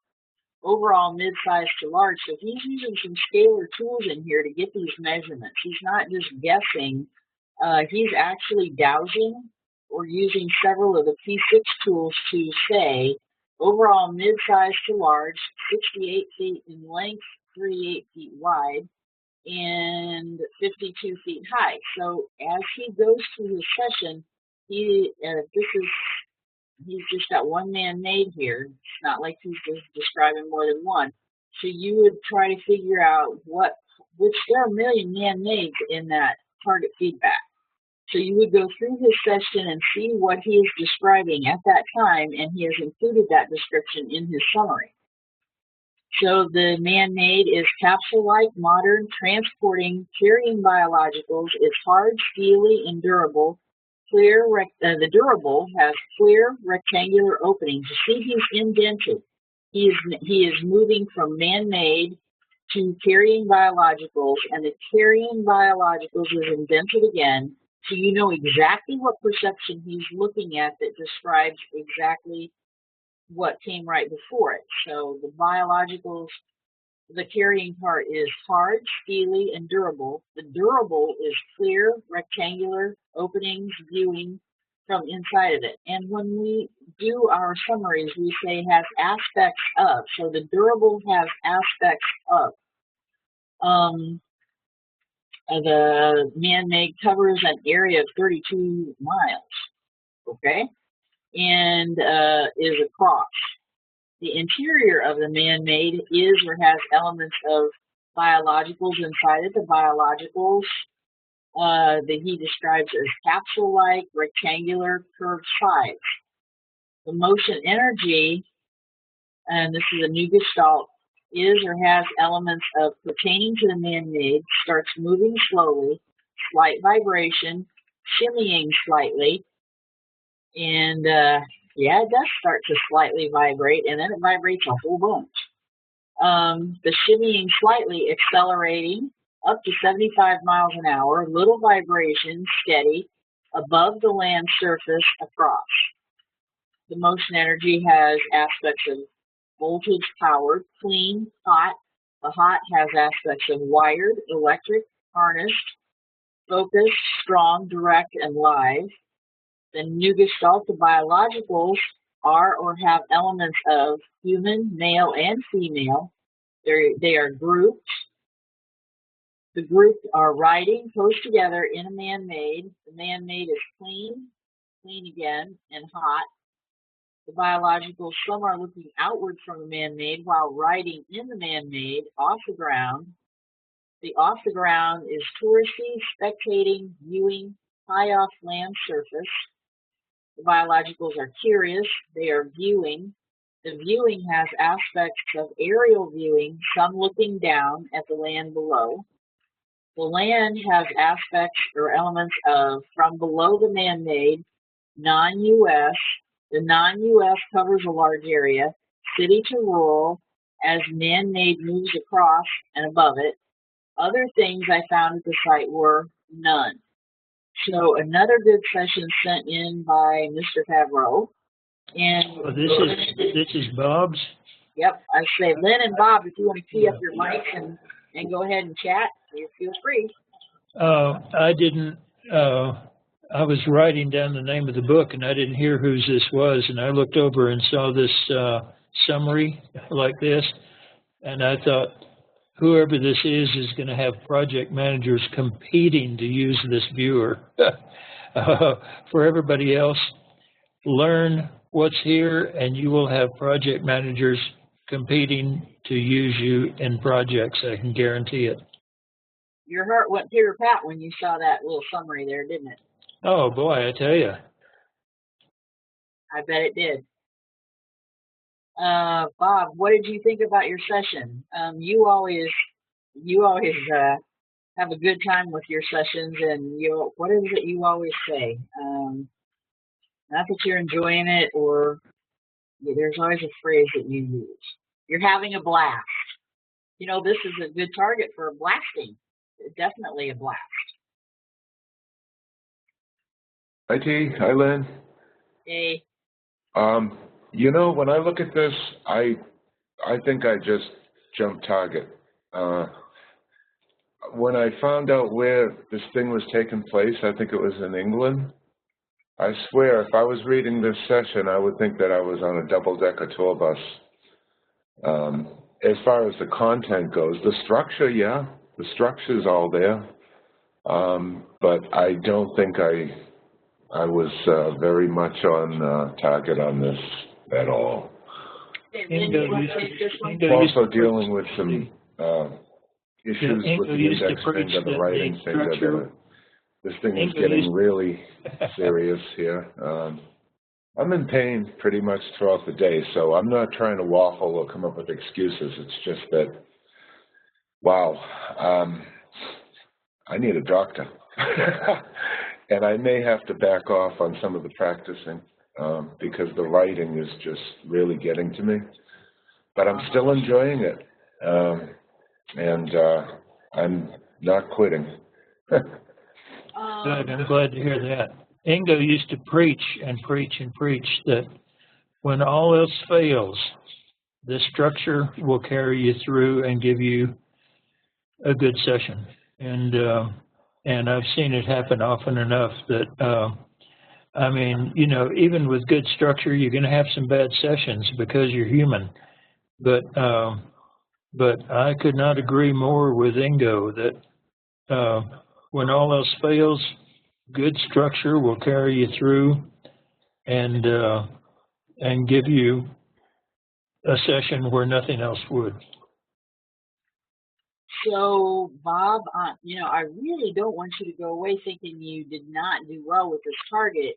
Overall mid-size to large. So he's using some scalar tools in here to get these measurements. He's not just guessing. He's actually dowsing or using several of the P6 tools to say overall mid-size to large, 68 feet in length, 38 feet wide, and 52 feet high. So as he goes through his session, he's just got one man-made here. It's not like he's just describing more than one. So you would try to figure out which there are a million man-mades in that target feedback. So you would go through his session and see what he is describing at that time, and he has included that description in his summary. So the man-made is capsule-like, modern, transporting, carrying biologicals, is hard, steely, and durable. The durable has clear rectangular openings. You see, he's indented. He is moving from man-made to carrying biologicals, and the carrying biologicals is indented again, so you know exactly what perception he's looking at that describes exactly what came right before it. So the biologicals, the carrying part is hard, steely, and durable. The durable is clear, rectangular, openings, viewing from inside of it. And when we do our summaries, we say has aspects of. So the durable has aspects of. The man-made covers an area of 32 miles, okay, and is across. The interior of the man-made is or has elements of biologicals inside it. The biologicals that he describes as capsule-like, rectangular, curved sides. The motion energy, and this is a new gestalt, is or has elements of pertaining to the man-made, starts moving slowly, slight vibration, shimmying slightly, and yeah, it does start to slightly vibrate, and then it vibrates a whole bunch. The shimmying slightly, accelerating up to 75 miles an hour, little vibration, steady, above the land surface, across. The motion energy has aspects of voltage powered, clean, hot. The hot has aspects of wired, electric, harnessed, focused, strong, direct, and live. The new gestalt, the biologicals, are or have elements of human, male, and female. They are grouped. The group are riding close together in a man-made. The man-made is clean, clean again, and hot. The biologicals, some are looking outward from the man-made while riding in the man-made off the ground. The off the ground is touristy, spectating, viewing, high off land surface. The biologicals are curious, they are viewing. The viewing has aspects of aerial viewing, some looking down at the land below. The land has aspects or elements of from below the man-made, non-US. The non-US covers a large area, city to rural, as man-made moves across and above it. Other things I found at the site were none. So another good session sent in by Mr. Favreau. And Oh, this is Bob's? Yep, I say Lynn and Bob, if you want to key up your mics and go ahead and chat, you feel free. I didn't, I was writing down the name of the book and I didn't hear whose this was, and I looked over and saw this summary like this, and I thought, whoever this is going to have project managers competing to use this viewer. For everybody else, learn what's here and you will have project managers competing to use you in projects. I can guarantee it. Your heart went pitter-pat when you saw that little summary there, didn't it? Oh boy, I tell you. I bet it did. Bob, what did you think about your session? You always have a good time with your sessions, and what is it you always say? Not that you're enjoying it, or there's always a phrase that you use. You're having a blast. You know, this is a good target for blasting. Definitely a blast. Hi, T. Hi, Lynn. Hey. You know, when I look at this, I think I just jumped target. When I found out where this thing was taking place, I think it was in England. I swear, if I was reading this session, I would think that I was on a double-decker tour bus. As far as the content goes, the structure, yeah, the structure's all there. But I don't think I was very much on target on this at all. Also dealing with some issues with the index finger, the writing finger. This thing is getting really serious here. I'm in pain pretty much throughout the day, so I'm not trying to waffle or come up with excuses. It's just that, wow, I need a doctor. And I may have to back off on some of the practicing because the writing is just really getting to me. But I'm still enjoying it, and I'm not quitting. Good, I'm glad to hear that. Ingo used to preach and preach and preach that when all else fails, this structure will carry you through and give you a good session. And I've seen it happen often enough that, I mean, you know, even with good structure, you're going to have some bad sessions because you're human. But I could not agree more with Ingo that when all else fails, good structure will carry you through and give you a session where nothing else would. So, Bob, you know, I really don't want you to go away thinking you did not do well with this target.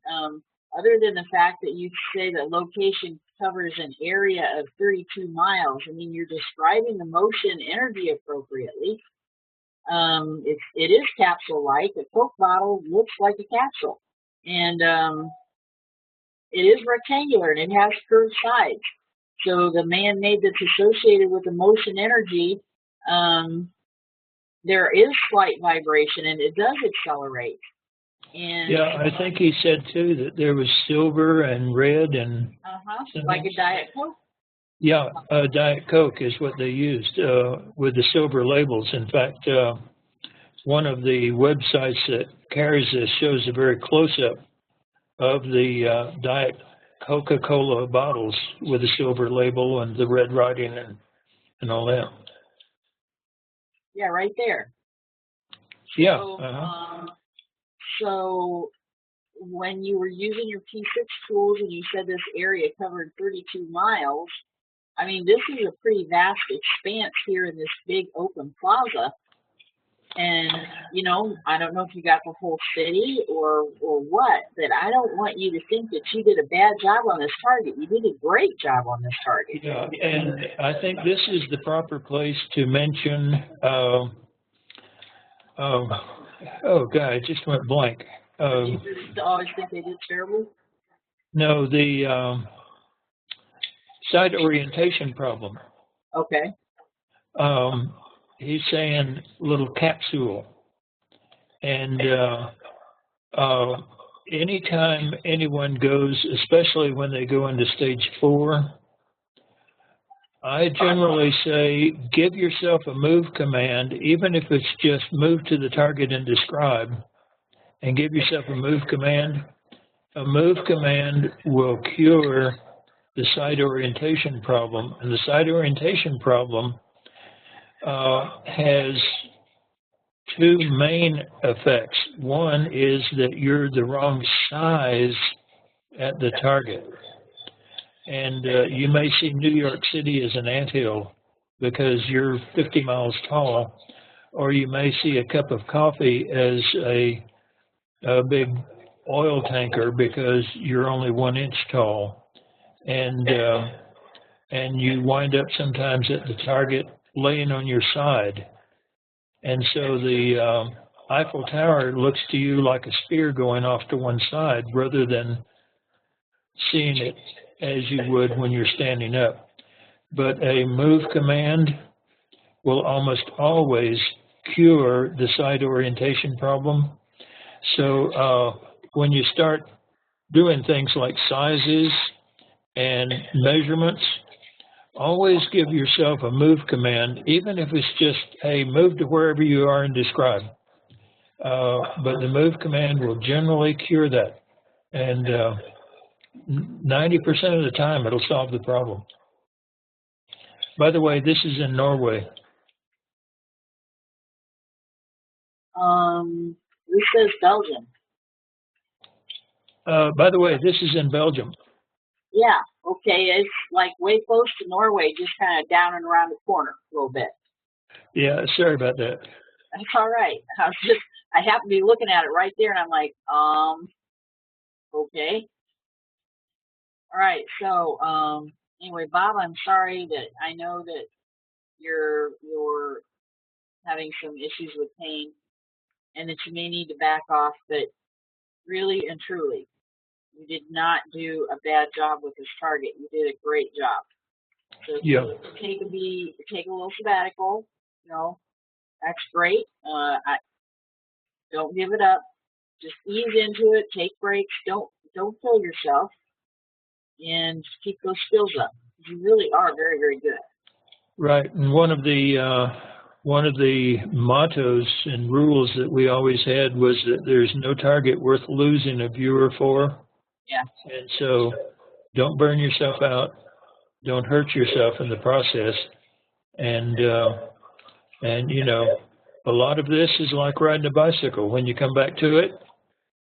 Other than the fact that you say that location covers an area of 32 miles, I mean, you're describing the motion energy appropriately. It is capsule-like. A Coke bottle looks like a capsule. And it is rectangular, and it has curved sides. So the man-made that's associated with the motion energy, there is slight vibration, and it does accelerate. And yeah, I think he said too that there was silver and red and like a Diet Coke. Yeah, Diet Coke is what they used with the silver labels. In fact, one of the websites that carries this shows a very close-up of the Diet Coca-Cola bottles with the silver label and the red writing and all that. Yeah, right there. Yeah. So, so when you were using your P6 tools and you said this area covered 32 miles, I mean, this is a pretty vast expanse here in this big open plaza. And, you know, I don't know if you got the whole city or what, but I don't want you to think that you did a bad job on this target. You did a great job on this target. Yeah, and I think this is the proper place to mention, oh, God, I just went blank. You really always think they did terrible? No, the side orientation problem. Okay. He's saying little capsule. And anytime anyone goes, especially when they go into stage 4, I generally say give yourself a move command, even if it's just move to the target and describe, and give yourself a move command. A move command will cure the side orientation problem, and the side orientation problem has two main effects. One is that you're the wrong size at the target. And you may see New York City as an anthill because you're 50 miles tall, or you may see a cup of coffee as a big oil tanker because you're only 1 inch tall. And you wind up sometimes at the target laying on your side. And so the Eiffel Tower looks to you like a spear going off to one side rather than seeing it as you would when you're standing up. But a move command will almost always cure the side orientation problem. So when you start doing things like sizes and measurements, always give yourself a move command, even if it's just, hey, move to wherever you are and describe. But the move command will generally cure that. And 90% of the time, it'll solve the problem. By the way, this is in Norway. This says Belgium. By the way, this is in Belgium. Yeah, okay, it's like way close to Norway, just kind of down and around the corner a little bit. Yeah, sorry about that. That's all right. I happen to be looking at it right there, and I'm like, okay. All right. So anyway, Bob, I'm sorry that I know that you're having some issues with pain and that you may need to back off, but really and truly, you did not do a bad job with this target. You did a great job. So Yeah. take a little sabbatical. You know, that's great. Don't give it up. Just ease into it. Take breaks. Don't kill yourself, and just keep those skills up. You really are very, very good. Right, and one of the mottos and rules that we always had was that there's no target worth losing a viewer for. Yeah. And so, don't burn yourself out. Don't hurt yourself in the process. And you know, a lot of this is like riding a bicycle. When you come back to it,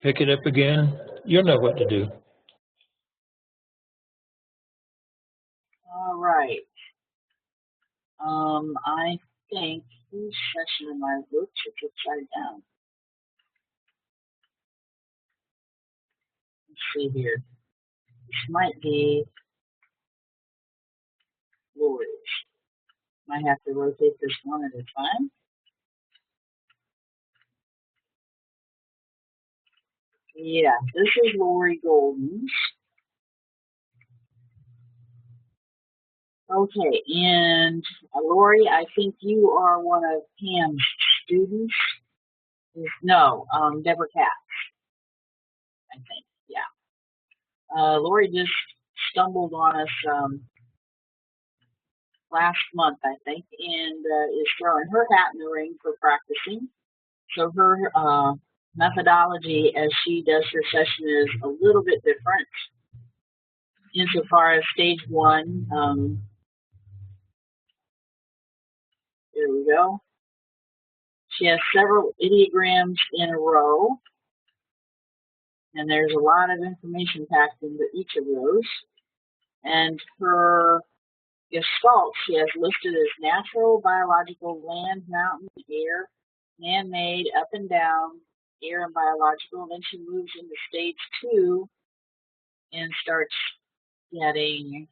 pick it up again, you'll know what to do. All right. I think whose section of my books is upside down? Let's see here. This might be Lori's. Might have to rotate this one at a time. Yeah, this is Lori Golden's. Okay, and Lori, I think you are one of Pam's students. No, Deborah Katz, I think. Yeah. Lori just stumbled on us last month, I think, and is throwing her hat in the ring for practicing. So her methodology as she does her session is a little bit different insofar as stage one. There we go. She has several ideograms in a row, and there's a lot of information packed into each of those. And her gestalt she has listed as natural, biological, land, mountain, air, man-made, up and down, air and biological. Then she moves into stage two and starts getting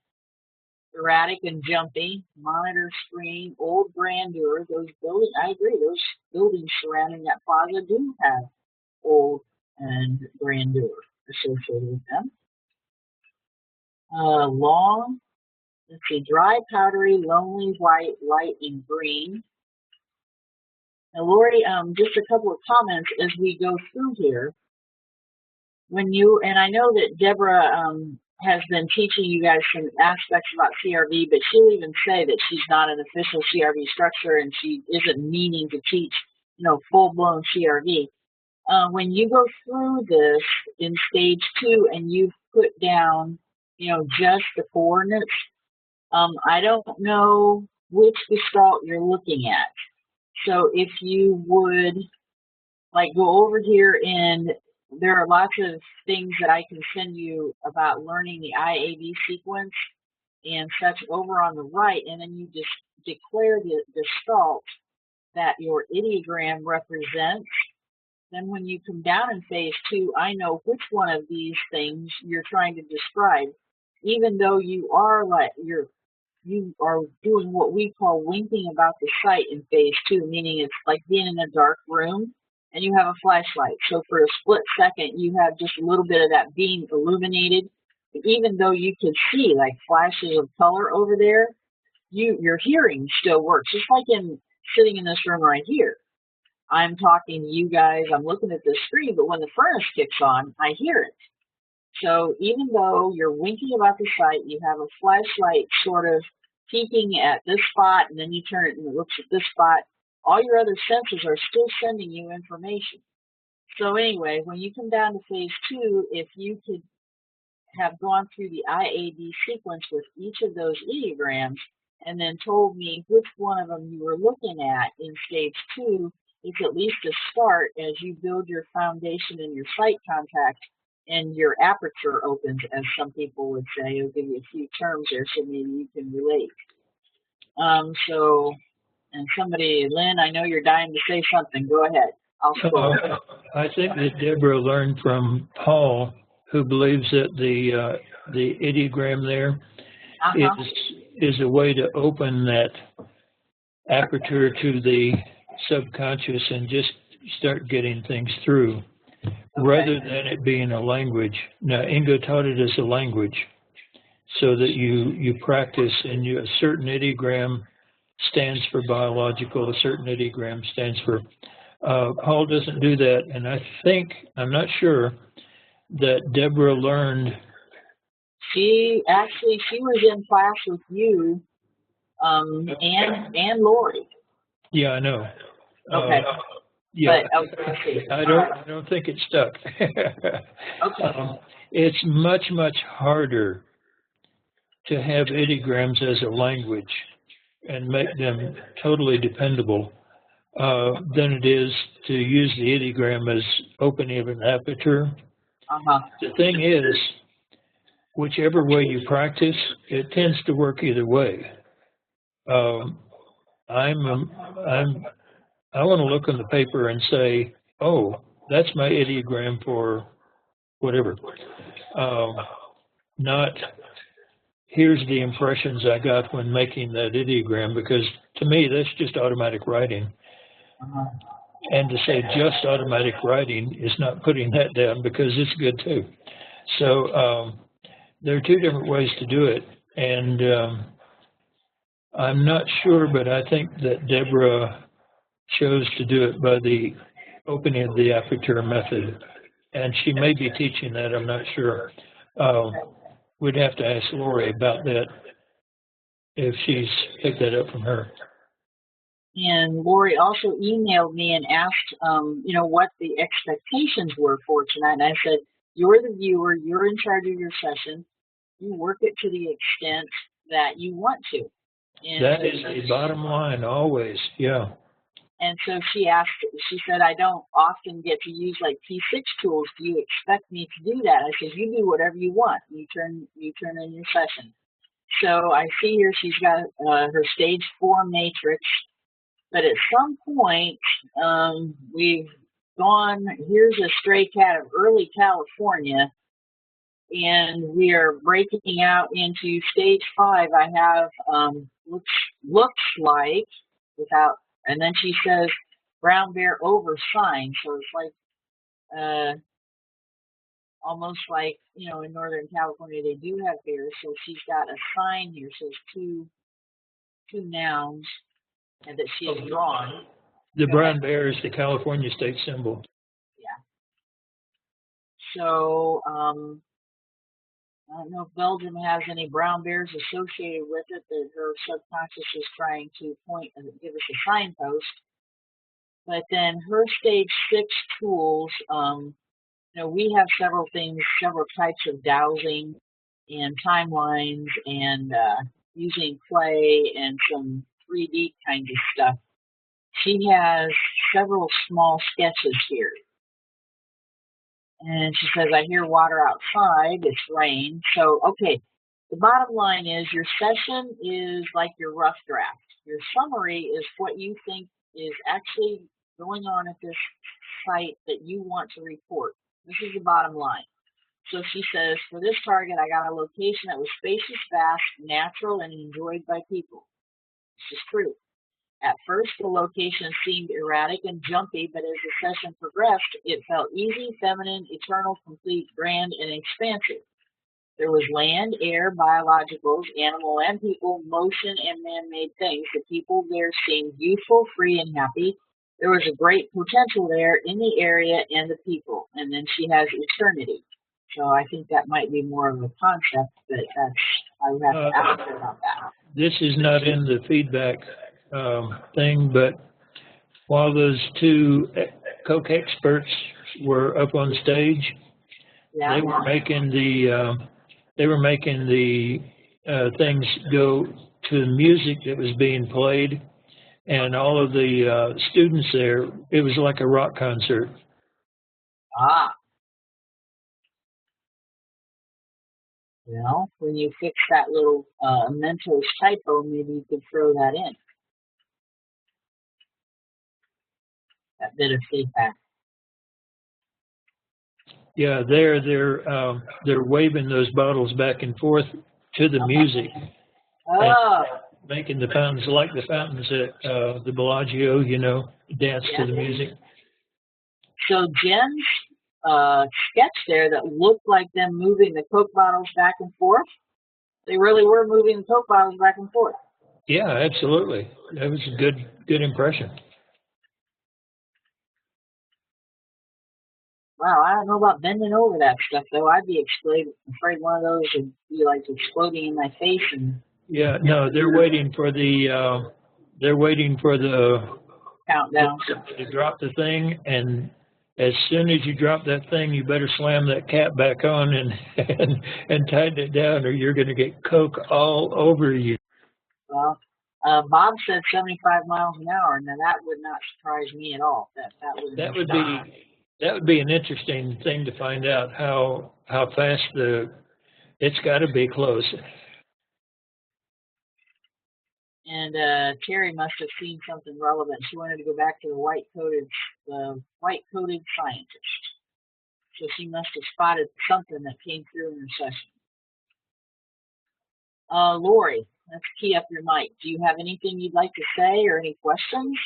erratic and jumpy, monitor screen, old grandeur. Those buildings, I agree, those buildings surrounding that plaza do have old and grandeur associated with them. Long, let's see, dry, powdery, lonely, white, light, and green. Now, Lori, just a couple of comments as we go through here. When you, and I know that Deborah has been teaching you guys some aspects about CRV, but she'll even say that she's not an official CRV structure and she isn't meaning to teach, you know, full-blown CRV. When you go through this in stage two and you put down, you know, just the coordinates, I don't know which gestalt you're looking at. So if you would, like, go over here, and there are lots of things that I can send you about learning the IAB sequence and such over on the right, and then you just declare the gestalt that your ideogram represents. Then when you come down in phase two, I know which one of these things you're trying to describe, even though you are you are doing what we call winking about the site in phase two, meaning it's like being in a dark room and you have a flashlight. So for a split second, you have just a little bit of that being illuminated. But even though you can see like flashes of color over there, your hearing still works. Just like in sitting in this room right here. I'm talking to you guys, I'm looking at the screen, but when the furnace kicks on, I hear it. So even though you're winking about the site, you have a flashlight sort of peeking at this spot, and then you turn it and it looks at this spot, all your other senses are still sending you information. So anyway, when you come down to phase two, if you could have gone through the IAB sequence with each of those ideograms and then told me which one of them you were looking at in stage two, it's at least a start as you build your foundation and your site contact and your aperture opens, as some people would say. I'll give you a few terms there so maybe you can relate. And somebody, Lynn, I know you're dying to say something. Go ahead. I'll scroll. I think that Deborah learned from Paul, who believes that the ideogram there Uh-huh. is a way to open that aperture to the subconscious and just start getting things through, rather than it being a language. Now, Ingo taught it as a language, so that you practice, and a certain ideogram stands for biological, a certain ideogram stands for. Paul doesn't do that, and I'm not sure that Deborah learned. She was in class with you, and Lori. Yeah, I know. Okay. Yeah, But, okay. I don't think it stuck. Okay. It's much harder to have ideograms as a language and make them totally dependable than it is to use the ideogram as opening of an aperture. Uh-huh. The thing is, whichever way you practice, it tends to work either way. I want to look on the paper and say, oh, that's my ideogram for whatever. Not, here's the impressions I got when making that ideogram, because to me, that's just automatic writing. Uh-huh. And to say just automatic writing is not putting that down, because it's good too. So there are two different ways to do it. And I'm not sure, but I think that Deborah chose to do it by the opening of the aperture method. And she may be teaching that, I'm not sure. We'd have to ask Lori about that, if she's picked that up from her. And Lori also emailed me and asked, what the expectations were for tonight. And I said, you're the viewer, you're in charge of your session. You work it to the extent that you want to. And that is the bottom line, always, yeah. And so she said, I don't often get to use like P6 tools. Do you expect me to do that? I said, you do whatever you want. You turn in your session. So I see here she's got her stage 4 matrix. But at some point, we've gone, here's a stray cat of early California, and we are breaking out into stage 5. I have, looks like, without, and then she says, brown bear over sign. So it's like, almost like, in Northern California, they do have bears. So she's got a sign here, so it's two nouns, and that she has drawn. The brown bear is the California state symbol. Yeah. So, I don't know if Belgium has any brown bears associated with it that her subconscious is trying to point and give us a signpost. But then her stage 6 tools, we have several types of dowsing and timelines and using clay and some 3D kind of stuff. She has several small sketches here. And she says, I hear water outside, it's rain. So, okay, the bottom line is your session is like your rough draft. Your summary is what you think is actually going on at this site that you want to report. This is the bottom line. So she says, for this target, I got a location that was spacious, vast, natural, and enjoyed by people. This is true. At first, the location seemed erratic and jumpy, but as the session progressed, it felt easy, feminine, eternal, complete, grand, and expansive. There was land, air, biologicals, animal and people, motion, and man-made things. The people there seemed youthful, free, and happy. There was a great potential there in the area and the people. And then she has eternity. So I think that might be more of a concept, but I would have to ask her about that. This is not in the feedback thing, but while those two Coke experts were up on stage, yeah, they were making the things go to the music that was being played, and all of the students there, it was like a rock concert. Ah. Well, when you fix that little Mentos typo, maybe you could throw that in. That bit of feedback. Yeah, they're waving those bottles back and forth to the music and Oh, making the fountains like the fountains at the Bellagio, you know, dance to the music. so Jen's sketch there that looked like them moving the Coke bottles back and forth. They really were moving the Coke bottles back and forth. Yeah, absolutely. That was a good impression. Wow, I don't know about bending over that stuff though. I'd be afraid one of those would be like exploding in my face. And Yeah, no, they're waiting for the countdown. to drop the thing, and as soon as you drop that thing, you better slam that cap back on and tighten it down, or you're going to get Coke all over you. Well, Bob said 75 miles an hour. Now that would not surprise me at all. That would be an interesting thing to find out how fast it's got to be close. And Terry must have seen something relevant. She wanted to go back to the white-coated scientist. So she must have spotted something that came through in her session. Lori, let's key up your mic. Do you have anything you'd like to say or any questions?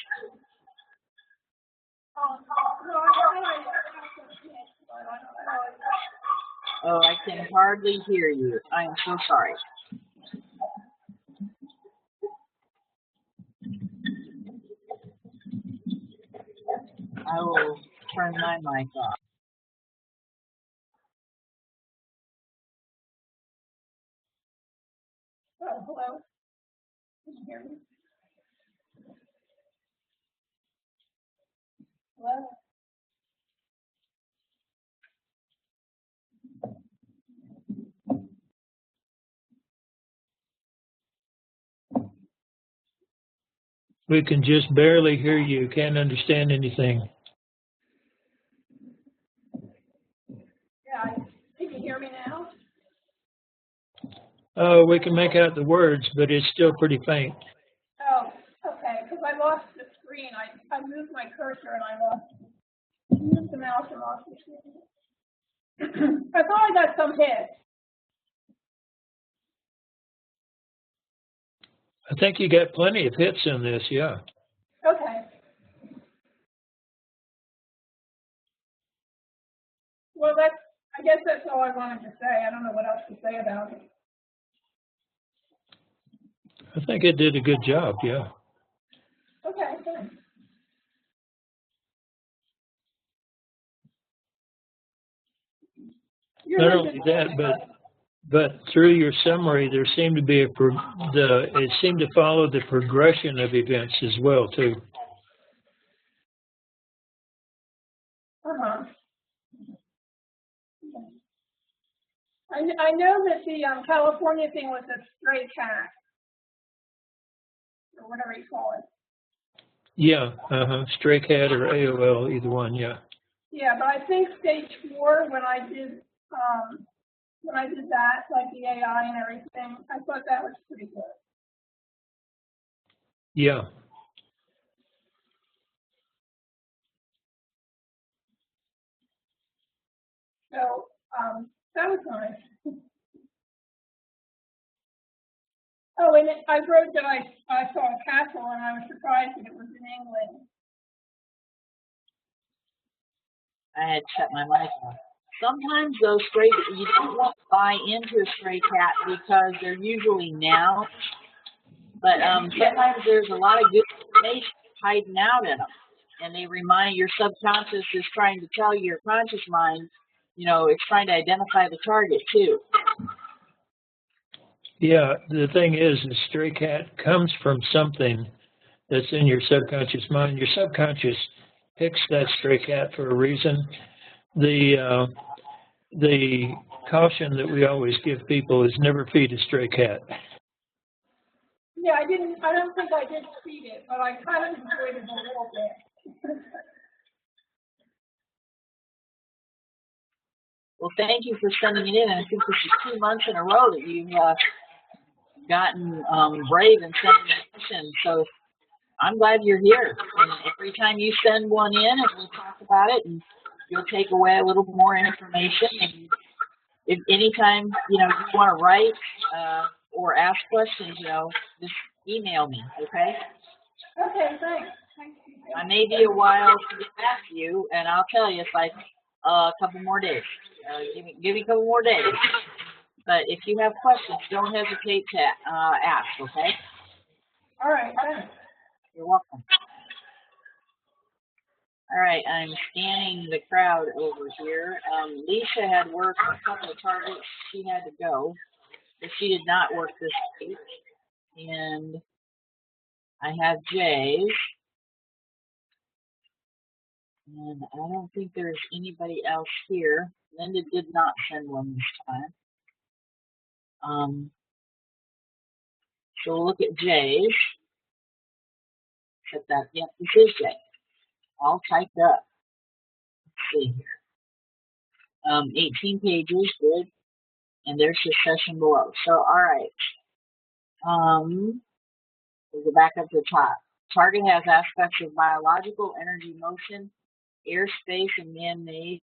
Oh, I can hardly hear you. I am so sorry. I will turn my mic off. Oh, hello. Can you hear me? Hello? We can just barely hear you. Can't understand anything. Yeah, can you hear me now? Oh, we can make out the words, but it's still pretty faint. Oh, okay, because I lost the screen. I moved my cursor and I moved the mouse and lost the screen. I thought I got some hits. I think you got plenty of hits in this, yeah. Okay. Well, I guess that's all I wanted to say. I don't know what else to say about it. I think it did a good job, yeah. Okay, thanks. Not only that, but through your summary, there seemed to be it seemed to follow the progression of events as well, too. Uh-huh. I know that the California thing was a stray cat, or whatever you call it. Yeah, Stray Cat or AOL, either one, yeah. Yeah, but I think stage 4, when I did that, like the AI and everything, I thought that was pretty good. Yeah. So that was nice. Oh, and I wrote that I saw a castle, and I was surprised that it was in England. I had shut my mic off. Sometimes those you don't want to buy into a stray cat because they're usually nouns, but sometimes there's a lot of good information hiding out in them, and they remind your subconscious is trying to tell your conscious mind, it's trying to identify the target too. Yeah, the thing is, the stray cat comes from something that's in your subconscious mind. Your subconscious picks that stray cat for a reason. The caution that we always give people is never feed a stray cat. Yeah, I don't think I did feed it, but I kind of enjoyed it a little bit. Well, thank you for sending it in. I think this is 2 months in a row that you've gotten brave and sending it in. So I'm glad you're here. And every time you send one in, and we talk about it, and you'll take away a little more information. And if anytime, you want to write or ask questions, just email me, okay? Okay, thanks. Thank you. I may be a while to get back to you, and I'll tell you, it's like a couple more days. Give me a couple more days. But if you have questions, don't hesitate to ask, okay? All right, thanks. You're welcome. All right, I'm scanning the crowd over here. Lisa had worked a couple of targets. She had to go, but she did not work this week. And I have Jay's. And I don't think there's anybody else here. Linda did not send one this time. So we'll look at Jay's. Set that. Yep, this is Jay. All typed up. Let's see here. 18 pages, good. And there's the session below. So, all right. We'll go back up to the top. Target has aspects of biological, energy, motion, airspace, and man-made.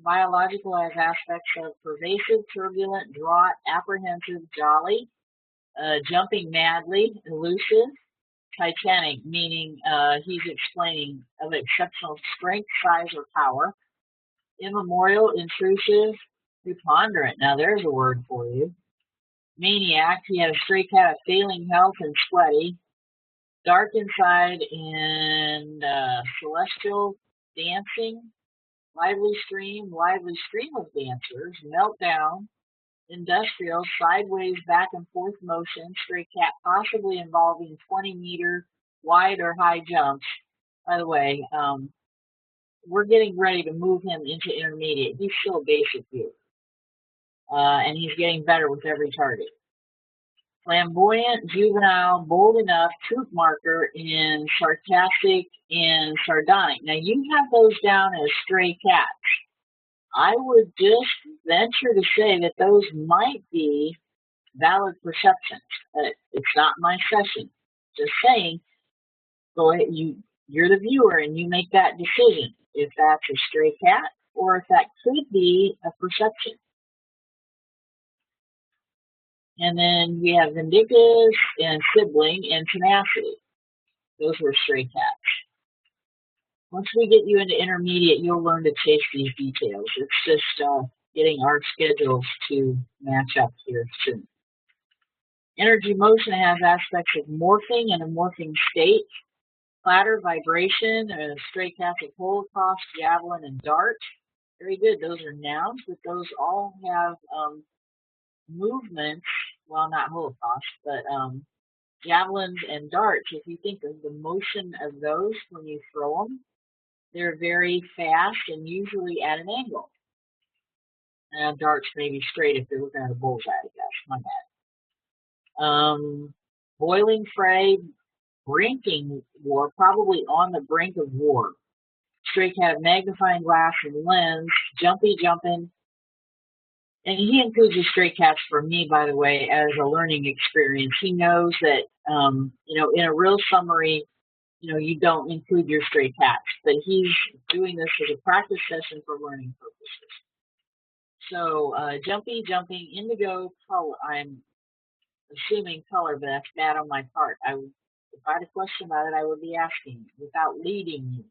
Biological has aspects of pervasive, turbulent, draught, apprehensive, jolly, jumping madly, elusive, titanic, meaning he's explaining of exceptional strength, size, or power, immemorial, intrusive, preponderant. Now there's a word for you. Maniac, he had a stray cat of failing health and sweaty, dark inside and celestial, dancing, lively stream of dancers, meltdown, industrial, sideways, back and forth motion, stray cat possibly involving 20-meter wide or high jumps. By the way, we're getting ready to move him into intermediate. He's still a basic viewer. And he's getting better with every target. Flamboyant, juvenile, bold enough, truth marker, and sarcastic and sardonic. Now you have those down as stray cats. I would just venture to say that those might be valid perceptions. It's not my session. Just saying, go ahead, you're the viewer and you make that decision if that's a stray cat or if that could be a perception. And then we have vindictive and sibling and tenacity. Those were stray cats. Once we get you into intermediate, you'll learn to chase these details. It's just getting our schedules to match up here soon. Energy motion has aspects of morphing and a morphing state. Clatter, vibration, stray cats of holocaust, javelin, and dart. Very good. Those are nouns, but those all have movements. Well, not holocaust, but javelins and darts. If you think of the motion of those when you throw them, they're very fast and usually at an angle. Darts may be straight if they're looking at a bullseye, I guess. My bad. Boiling fray, brinking war, probably on the brink of war. Stray cat, magnifying glass and lens, jumping. And he includes the stray cats for me, by the way, as a learning experience. He knows that, in a real summary, you don't include your stray cats, but he's doing this as a practice session for learning purposes. So, jumping, indigo, color. I'm assuming color, but that's bad on my part. If I had a question about it, I would be asking without leading you.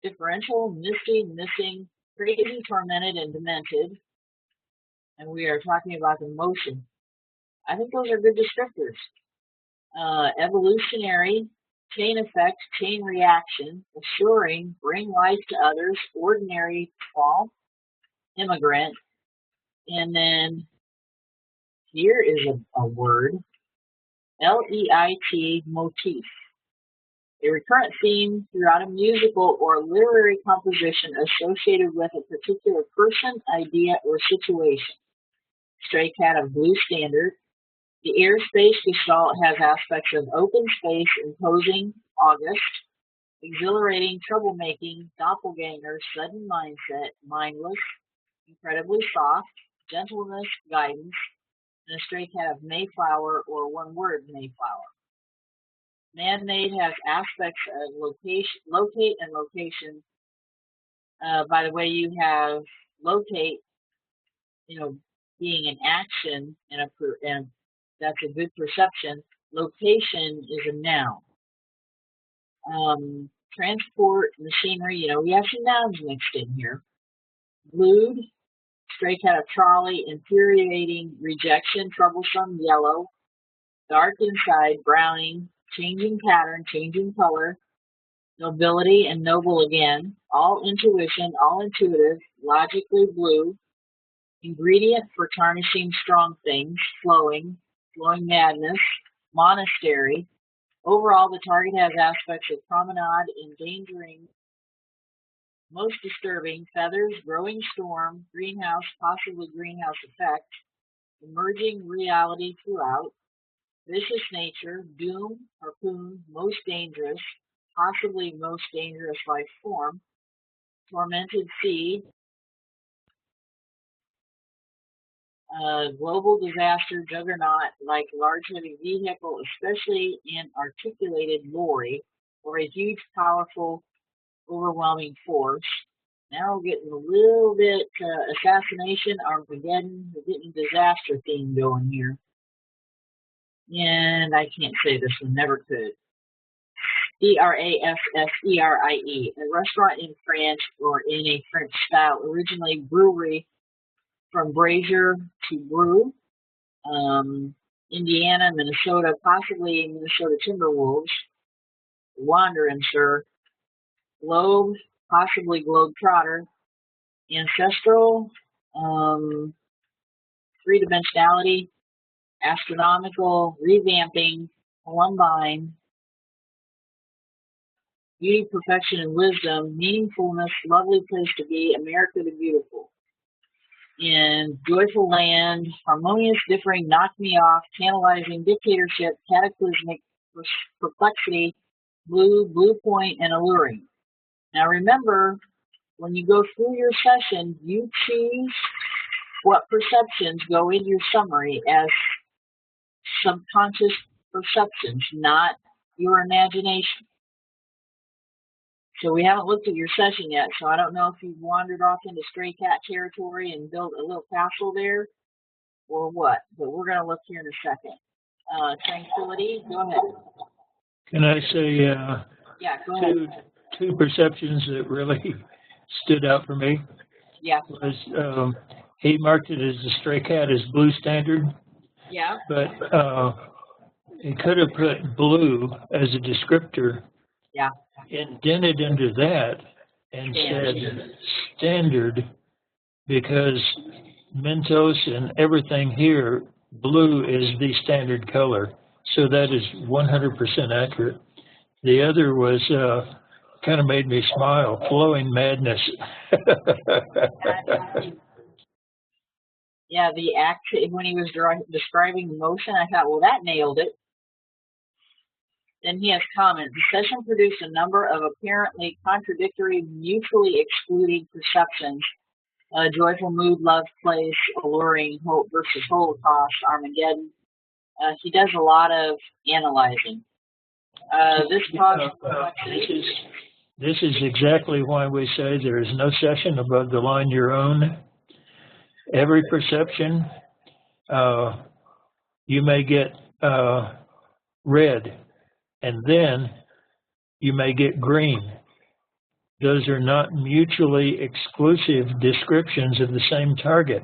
Differential, misty, missing, crazy, tormented, and demented. And we are talking about the motion. I think those are good descriptors. Evolutionary, chain effect, chain reaction, assuring, bring life to others, ordinary, fall, immigrant. And then here is a word, LEIT, motif. A recurrent theme throughout a musical or literary composition associated with a particular person, idea, or situation. Stray cat of blue standard. The airspace gestalt has aspects of open space, imposing, august, exhilarating, troublemaking, doppelganger, sudden mindset, mindless, incredibly soft, gentleness, guidance, and a stray cat of Mayflower, or one word, Mayflower. Man-made has aspects of locate and location, By the way, you have locate, being an action and that's a good perception. Location is a noun. Transport, machinery, we have some nouns mixed in here. Glued, stray cat of trolley, infuriating, rejection, troublesome, yellow. Dark inside, browning, changing pattern, changing color. Nobility and noble again. All intuition, all intuitive, logically blue. Ingredient for tarnishing strong things, flowing madness, monastery. Overall, the target has aspects of promenade, endangering, most disturbing, feathers, growing storm, greenhouse, possibly greenhouse effect, emerging reality throughout, vicious nature, doom, harpoon, most dangerous, possibly most dangerous life form, tormented seed, global disaster, juggernaut, like large heavy vehicle, especially in articulated lorry, or a huge, powerful, overwhelming force. Now we're getting a little bit assassination, Armageddon, we're getting disaster theme going here. And I can't say this one, never could. Brasserie, a restaurant in France or in a French style, originally brewery from brazier to brew. Indiana, Minnesota, possibly Minnesota Timberwolves. Wandering, sir. Globe, possibly Globetrotter. Ancestral, three-dimensionality, astronomical, revamping, Columbine, beauty, perfection, and wisdom, meaningfulness, lovely place to be, America the Beautiful. In joyful land, harmonious, differing, knock me off, tantalizing, dictatorship, cataclysmic, perplexity, blue point, and alluring. Now remember, when you go through your session, you choose what perceptions go in your summary as subconscious perceptions, not your imagination. So we haven't looked at your session yet, so I don't know if you've wandered off into stray cat territory and built a little castle there or what, but we're going to look here in a second. Tranquility, go ahead. Can I say yeah, go ahead. Two perceptions that really stood out for me? Yeah. Was he marked it as a stray cat as blue standard. Yeah. But he could have put blue as a descriptor. Yeah. Indented into that and said standard, because Mentos and everything here, blue is the standard color. So that is 100% accurate. The other was kind of made me smile, flowing madness. Yeah, the act, when he was describing the motion, I thought, well, that nailed it. Then he has comments. The session produced a number of apparently contradictory, mutually excluding perceptions. Joyful mood, love, place, alluring, hope versus Holocaust, Armageddon. He does a lot of analyzing. This is exactly why we say there is no session above the line your own. Every perception, you may get red, and then you may get green. Those are not mutually exclusive descriptions of the same target.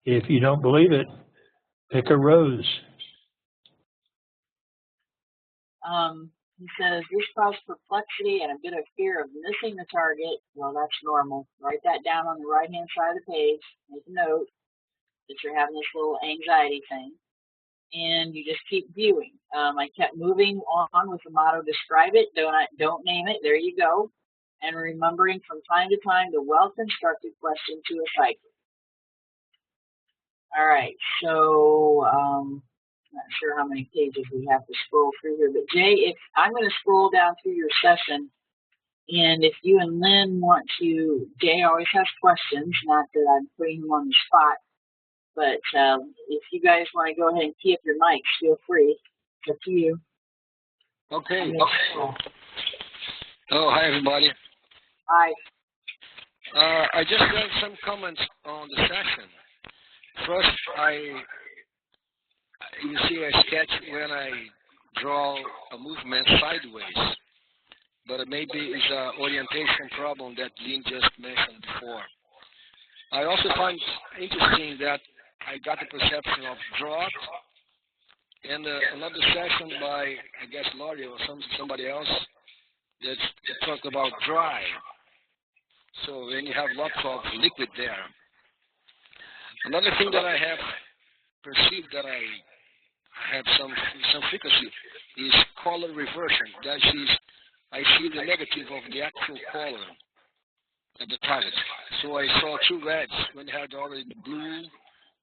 If you don't believe it, pick a rose. He says, this caused perplexity and a bit of fear of missing the target. Well, that's normal. Write that down on the right-hand side of the page. Make a note that you're having this little anxiety thing. And you just keep viewing. I kept moving on with the motto, describe it, don't name it. There you go. And remembering from time to time the well-constructed question to a cipher. All right, so not sure how many pages we have to scroll through here, but Jay, I'm going to scroll down through your session, and if you and Lynn want to, Jay always has questions, not that I'm putting him on the spot, but if you guys want to go ahead and key up your mics, feel free. It's up to you. Okay. Oh, hi, everybody. Hi. I just got some comments on the session. First, you see a sketch when I draw a movement sideways, but maybe it's an orientation problem that Lynn just mentioned before. I also find interesting that I got the perception of drought, and another session by, I guess, Laurie or somebody else that talked about dry. So when you have lots of liquid there. Another thing that I have perceived that I have some frequency is color reversion. That is, I see the negative of the actual color at the target. So I saw two reds when I had already blue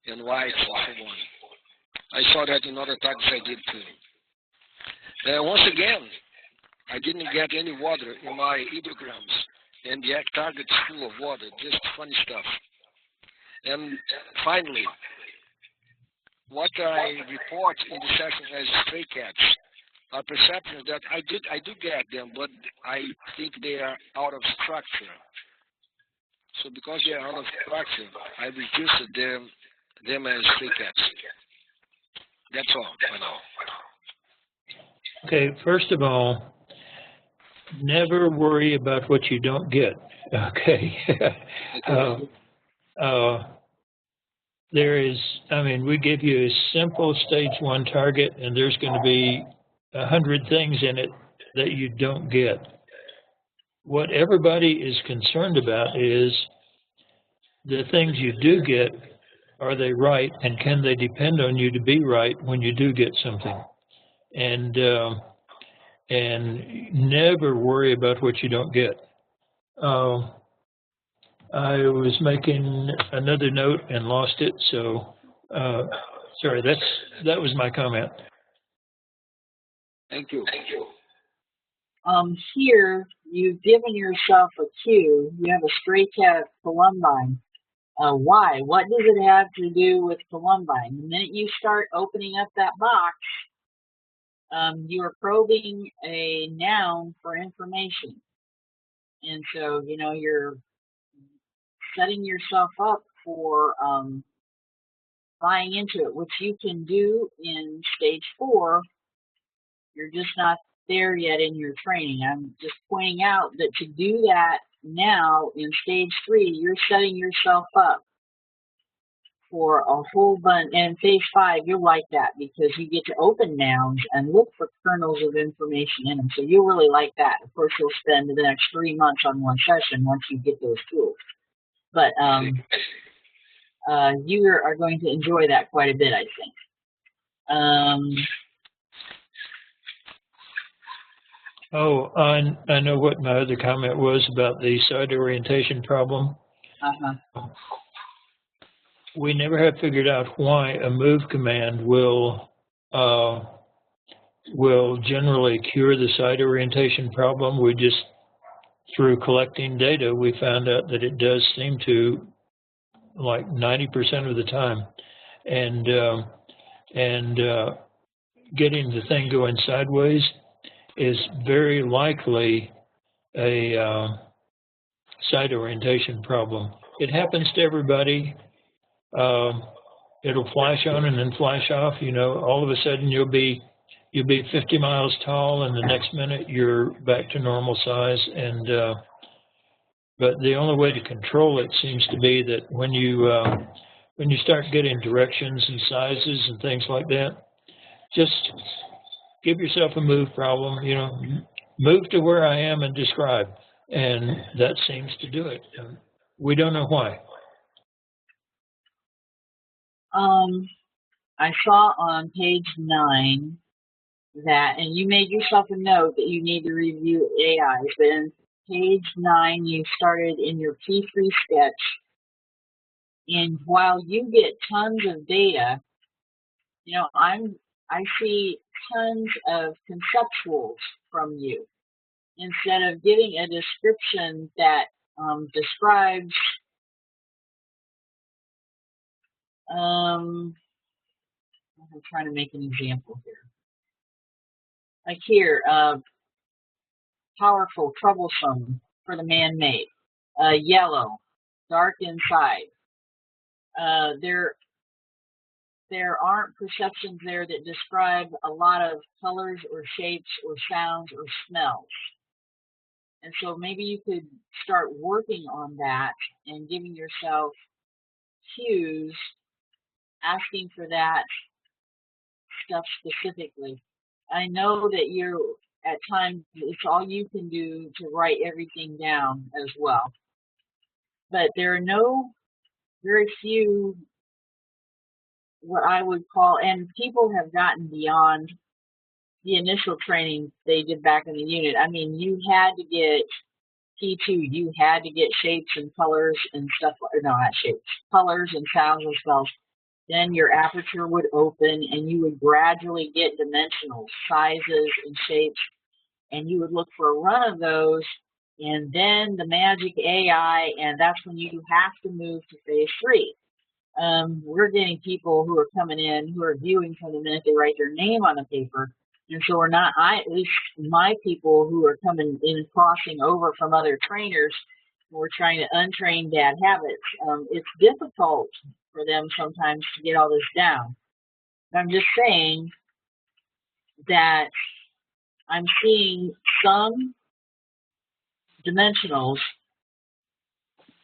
and white and so on. I saw that in other targets I did too. Once again, I didn't get any water in my ideograms, and the target's full of water, just funny stuff. And finally, what I report in the session as stray cats are perceptions that I do get them, but I think they are out of structure. So because they are out of structure, I reduced them as stray cats. That's all for now. Okay, first of all, never worry about what you don't get. Okay. We give you a simple stage 1 target, and there's going to be 100 things in it that you don't get. What everybody is concerned about is the things you do get, are they right, and can they depend on you to be right when you do get something? And never worry about what you don't get. I was making another note and lost it, so sorry. That was my comment. Thank you. Here, you've given yourself a cue. You have a stray cat of Columbine. Why? What does it have to do with Columbine? The minute you start opening up that box, you are probing a noun for information. And so, you're setting yourself up for buying into it, which you can do in stage 4. You're just not there yet in your training. I'm just pointing out that to do that now in stage 3, you're setting yourself up for a whole bunch. And phase 5, you'll like that because you get to open nouns and look for kernels of information in them. So you'll really like that. Of course, you'll spend the next 3 months on one session once you get those tools. But you are going to enjoy that quite a bit, I think. I know what my other comment was about the side orientation problem. We never have figured out why a move command will generally cure the side orientation problem. We just, through collecting data, we found out that it does seem to, like 90% of the time, and getting the thing going sideways is very likely a side orientation problem. It happens to everybody. It'll flash on and then flash off. All of a sudden you'll be 50 miles tall, and the next minute you're back to normal size. And but the only way to control it seems to be that when you start getting directions and sizes and things like that, just give yourself a move problem. Move to where I am and describe, and that seems to do it. We don't know why. I saw on page 9 that, and you made yourself a note that you need to review AIs, but in page 9, you started in your P3 sketch, and while you get tons of data, I see tons of conceptuals from you. Instead of giving a description that describes I'm trying to make an example here. Like here, powerful, troublesome for the man-made. Yellow, dark inside. There aren't perceptions there that describe a lot of colors or shapes or sounds or smells. And so maybe you could start working on that and giving yourself cues, asking for that stuff specifically. I know that you're, at times, it's all you can do to write everything down as well. But there are very few, what I would call, and people have gotten beyond the initial training they did back in the unit. I mean, you had to get P2, you had to get shapes and colors and stuff, no, not shapes, colors and sounds and smells. Then your aperture would open and you would gradually get dimensional sizes and shapes, and you would look for a run of those, and then the magic AI, and that's when you have to move to phase 3. We're getting people who are coming in who are viewing from the minute they write their name on the paper. And so we're not, at least my people who are coming in, crossing over from other trainers, we're trying to untrain bad habits. It's difficult for them sometimes to get all this down. I'm just saying that I'm seeing some dimensionals,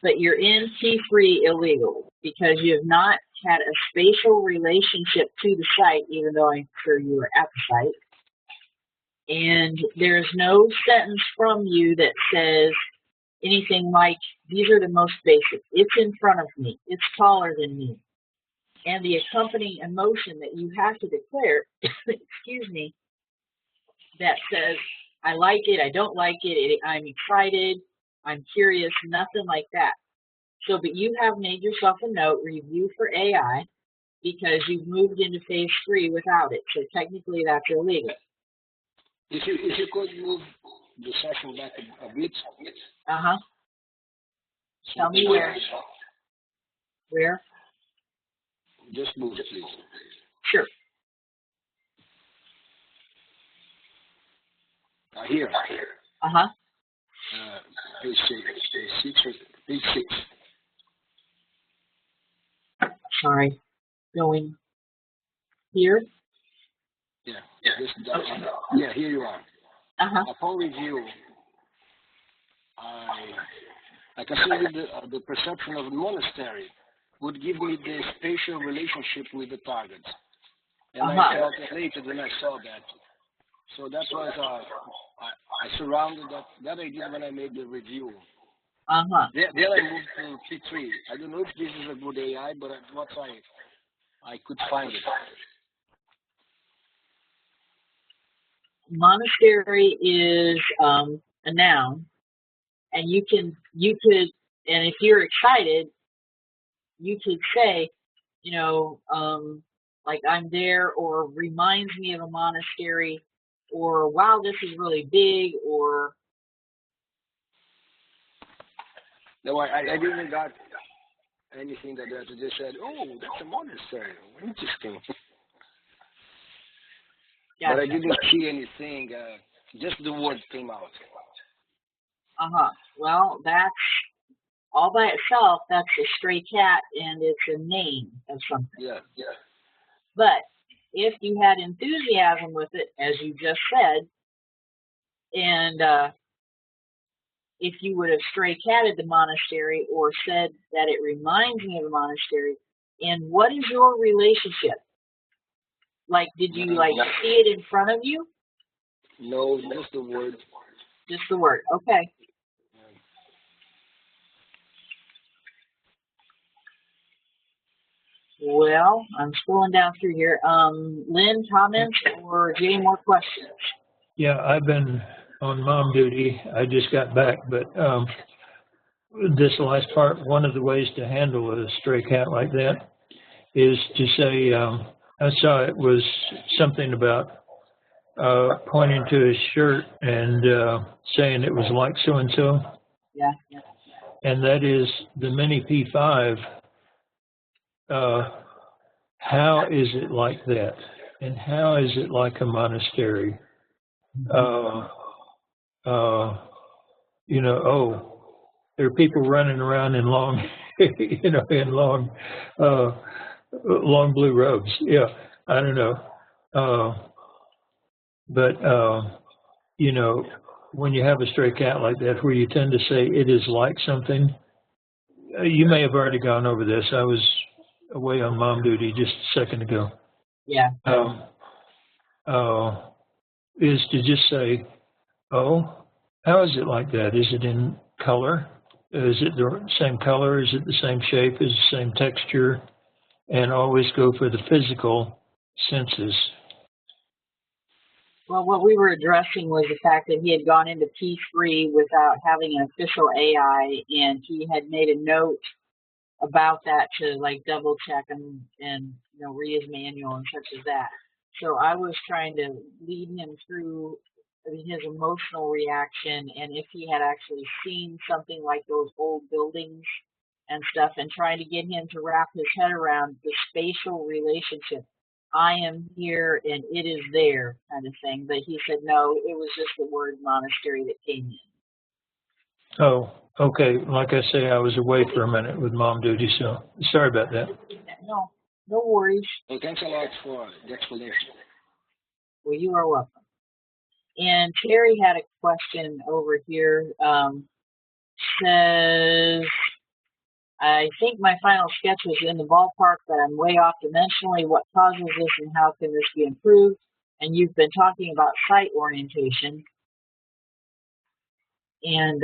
but you're in T3 illegal because you have not had a spatial relationship to the site, even though I'm sure you were at the site. And there's no sentence from you that says anything like, these are the most basic. It's in front of me. It's taller than me. And the accompanying emotion that you have to declare, excuse me, that says, I like it, I don't like it, I'm excited, I'm curious, nothing like that. So, but you have made yourself a note, review for AI, because you've moved into phase 3 without it. So technically that's illegal. If you could move the session back a bit. Uh-huh. Tell me where. Where? Just move, please. Sure. Here. Uh-huh. Page 6. Sorry. Going here? Yeah. Yeah, here you are. Uh-huh. Upon review, I consider the perception of the monastery would give me the spatial relationship with the target. And I felt elated when I saw that. So that was, I surrounded that I did when I made the review. Then I moved to P3. I don't know if this is a good AI, but what I could find it. Monastery is a noun, and you could, and if you're excited, you could say, you know, like I'm there, or reminds me of a monastery, or wow, this is really big, or. No, I didn't got anything that they just said, oh, that's a monastery. Interesting. Gotcha. But I didn't see anything, just the word came out. Well, that's, all by itself, that's a stray cat, and it's a name of something. Yeah. But if you had enthusiasm with it, as you just said, and if you would have stray catted the monastery or said that it reminds me of a monastery, and what is your relationship? Like, did you see it in front of you? No, just the word. Just the word, okay. Well, I'm scrolling down through here. Lynn, comments, or Jay, more questions? Yeah, I've been on mom duty. I just got back, but this last part, one of the ways to handle a stray cat like that is to say, I saw it was something about pointing to his shirt and saying it was like so-and-so. Yeah. And that is the mini P5. How is it like that? And how is it like a monastery? You know, there are people running around in long, you know, in long, long blue robes. Yeah, I don't know. But you know, when you have a stray cat like that, where you tend to say it is like something, you may have already gone over this. I was away on mom duty just a second ago. Yeah. Is to just say, oh, how is it like that? Is it in color? Is it the same color? Is it the same shape? Is it the same texture? And always go for the physical senses. Well, what we were addressing was the fact that he had gone into P3 without having an official AI, and he had made a note about that to like double check and you know, read his manual and such as that. So I was trying to lead him through his emotional reaction, and if he had actually seen something like those old buildings and stuff, and trying to get him to wrap his head around the spatial relationship. I am here and it is there kind of thing. But he said, no, it was just the word monastery that came in. Oh, okay. Like I say, I was away for a minute with mom duty, so sorry about that. No worries. Well, thanks a lot for the explanation. Well, you are welcome. And Terry had a question over here. Says, I think my final sketch was in the ballpark, but I'm way off dimensionally. What causes this and how can this be improved? And you've been talking about site orientation. And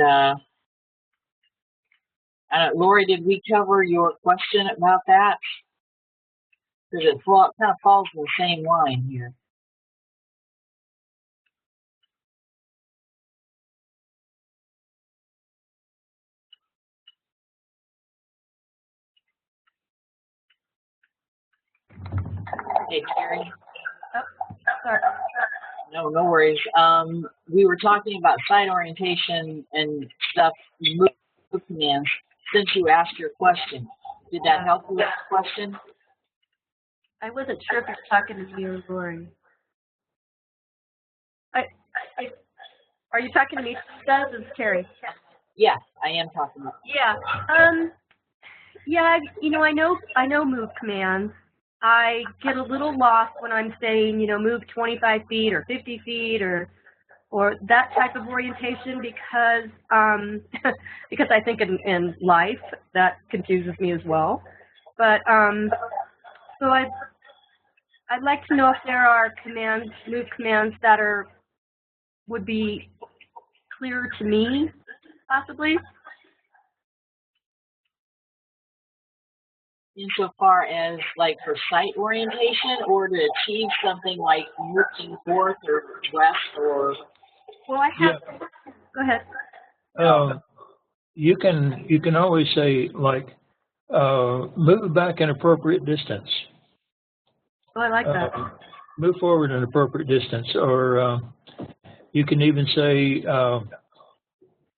Lori, did we cover your question about that? Because it kind of falls in the same line here. Hey, Terry. Oh, sorry. No worries. We were talking about site orientation and stuff, move commands, since you asked your question. Did that help you with the question? I wasn't sure if you're talking to me or Lori. Are you talking to me? This is Terry. Yeah, I am talking about. Yeah. Yeah. You know, I know move commands. I get a little lost when I'm saying, you know, move 25 feet or 50 feet or that type of orientation because because I think in life that confuses me as well. But so I'd like to know if there are move commands that would be clear to me, possibly. Insofar as like for site orientation or to achieve something like moving north or west or. Well, I have. Yeah. Go ahead. You can always say like move back an appropriate distance. Oh, I like that. Move forward an appropriate distance, or you can even say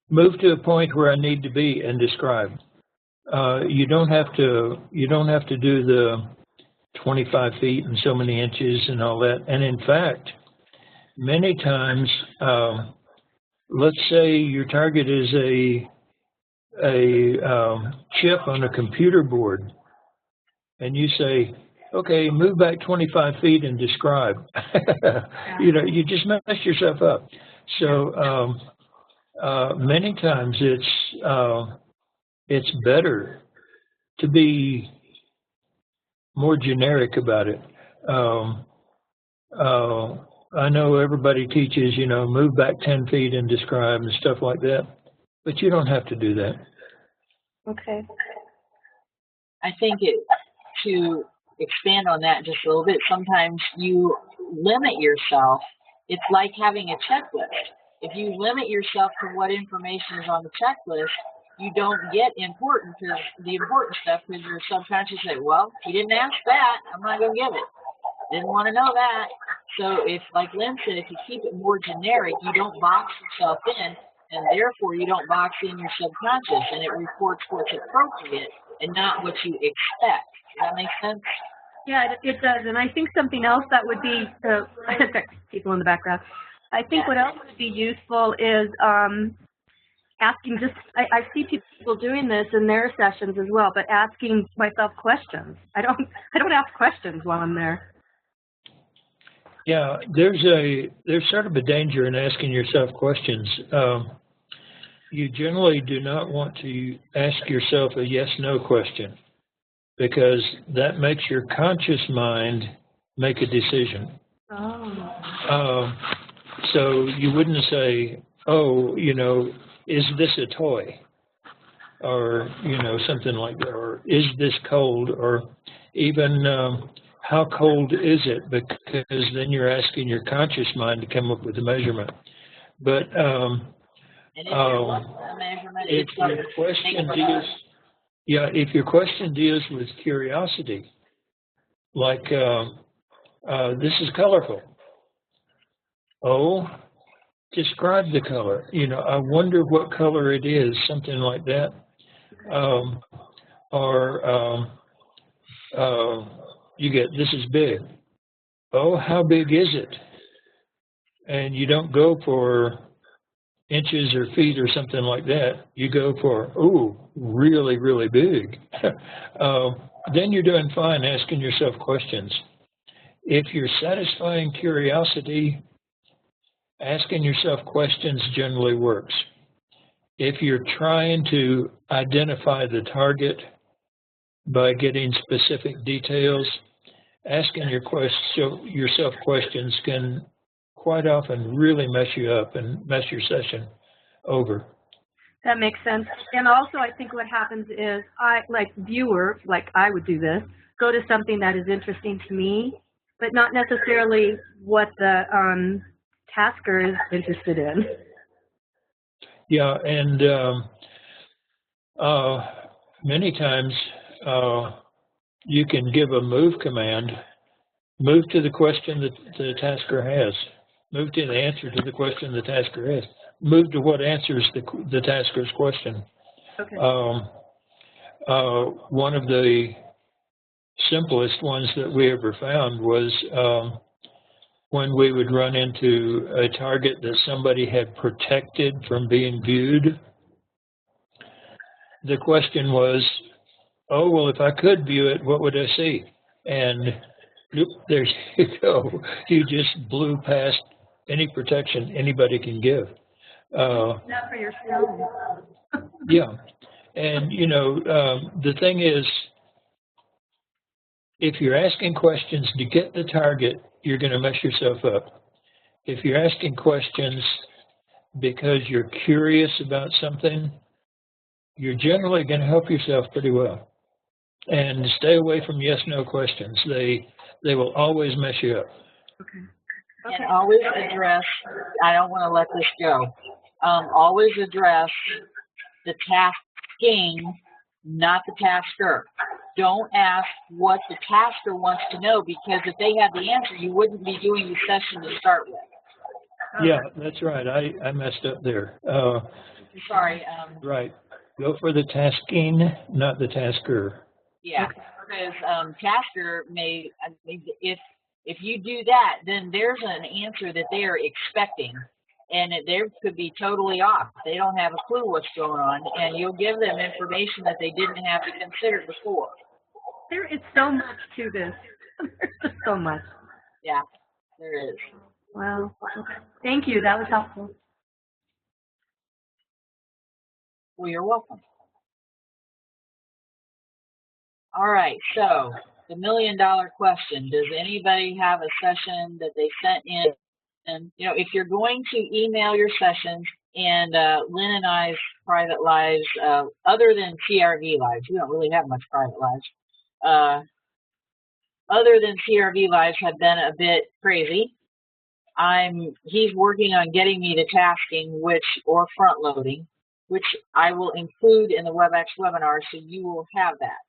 move to a point where I need to be and describe. You don't have to do the 25 feet and so many inches and all that. And in fact, many times, let's say your target is a chip on a computer board, and you say, okay, move back 25 feet and describe. You know, you just mess yourself up. So many times it's better to be more generic about it. I know everybody teaches, you know, move back 10 feet and describe and stuff like that, but you don't have to do that. Okay. I think to expand on that just a little bit, sometimes you limit yourself. It's like having a checklist. If you limit yourself to what information is on the checklist, you don't get the important stuff because your subconscious say, well, you didn't ask that, I'm not going to give it. Didn't want to know that. So if, like Lynn said, if you keep it more generic, you don't box yourself in, and therefore you don't box in your subconscious, and it reports what's appropriate and not what you expect. Does that make sense? Yeah, it does. And I think something else that would be, people in the background, I think what else would be useful is asking I see people doing this in their sessions as well, but asking myself questions. I don't ask questions while I'm there. Yeah, there's sort of a danger in asking yourself questions. You generally do not want to ask yourself a yes/no question, because that makes your conscious mind make a decision. Oh. So you wouldn't say, oh, is this a toy? Or, something like that. Or is this cold? Or even how cold is it? Because then you're asking your conscious mind to come up with a measurement. But if your question deals with curiosity, like this is colorful. Oh, describe the color. I wonder what color it is, something like that. You get, this is big. Oh, how big is it? And you don't go for inches or feet or something like that. You go for, ooh, really, really big. Then you're doing fine asking yourself questions. If you're satisfying curiosity, asking yourself questions generally works. If you're trying to identify the target by getting specific details, asking yourself questions can quite often really mess you up and mess your session over. That makes sense. And also, I think what happens is viewer, like I would do this, go to something that is interesting to me, but not necessarily what the tasker is interested in. Yeah, and many times you can give a move command, move to the question that the tasker has, move to the answer to the question the tasker has, move to what answers the tasker's question. Okay. One of the simplest ones that we ever found was when we would run into a target that somebody had protected from being viewed. The question was, oh, well, if I could view it, what would I see? And there you go. You just blew past any protection anybody can give. Not for yourself. Yeah. And, the thing is, if you're asking questions to get the target, you're going to mess yourself up. If you're asking questions because you're curious about something, you're generally going to help yourself pretty well. And stay away from yes/no questions. They will always mess you up. Okay. And always address, I don't want to let this go, always address the tasking, not the tasker. Don't ask what the tasker wants to know, because if they have the answer, you wouldn't be doing the session to start with. Yeah, that's right. I messed up there. Sorry. Right. Go for the tasking, not the tasker. Yeah, because tasker if you do that, then there's an answer that they are expecting, and they could be totally off. They don't have a clue what's going on, and you'll give them information that they didn't have to consider before. There is so much to this. There's just so much. Yeah, there is. Wow. Okay. Thank you. That was helpful. Well, you're welcome. All right, so the $1 million question. Does anybody have a session that they sent in? And, if you're going to email your sessions, and Lynn and I's private lives, other than CRV lives, we don't really have much private lives, other than CRV lives have been a bit crazy. He's working on getting me to tasking, or front loading, which I will include in the WebEx webinar, so you will have that.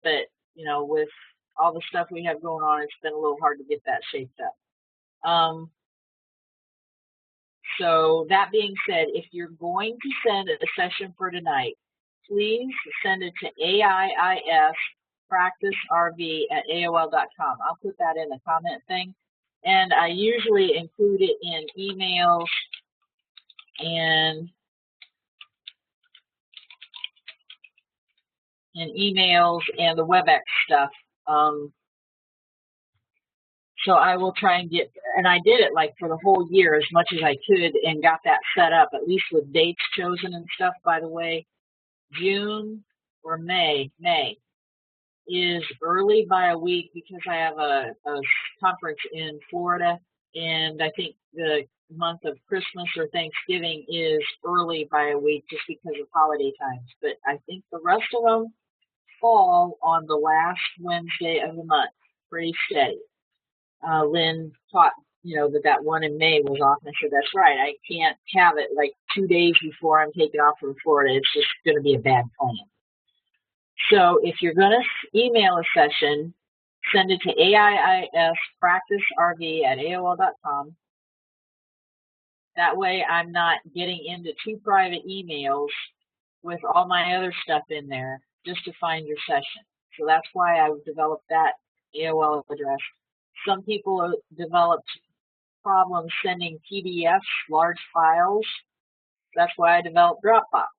But, with all the stuff we have going on, it's been a little hard to get that shaped up. So that being said, if you're going to send a session for tonight, please send it to AIISpracticeRV@AOL.com. I'll put that in the comment thing. And I usually include it in emails and and emails and the WebEx stuff. So I will try and get, and I did it like for the whole year as much as I could and got that set up, at least with dates chosen and stuff, by the way. June or May is early by a week because I have a conference in Florida, and I think the month of Christmas or Thanksgiving is early by a week just because of holiday times. But I think the rest of them fall on the last Wednesday of the month, pretty steady. Lynn taught, that one in May was off, and I said, that's right, I can't have it like 2 days before I'm taking off from Florida. It's just going to be a bad plan. So if you're going to email a session, send it to aiispracticerv@aol.com. That way I'm not getting into 2 private emails with all my other stuff in there just to find your session. So that's why I've developed that AOL address. Some people have developed problems sending PDFs, large files. That's why I developed Dropbox.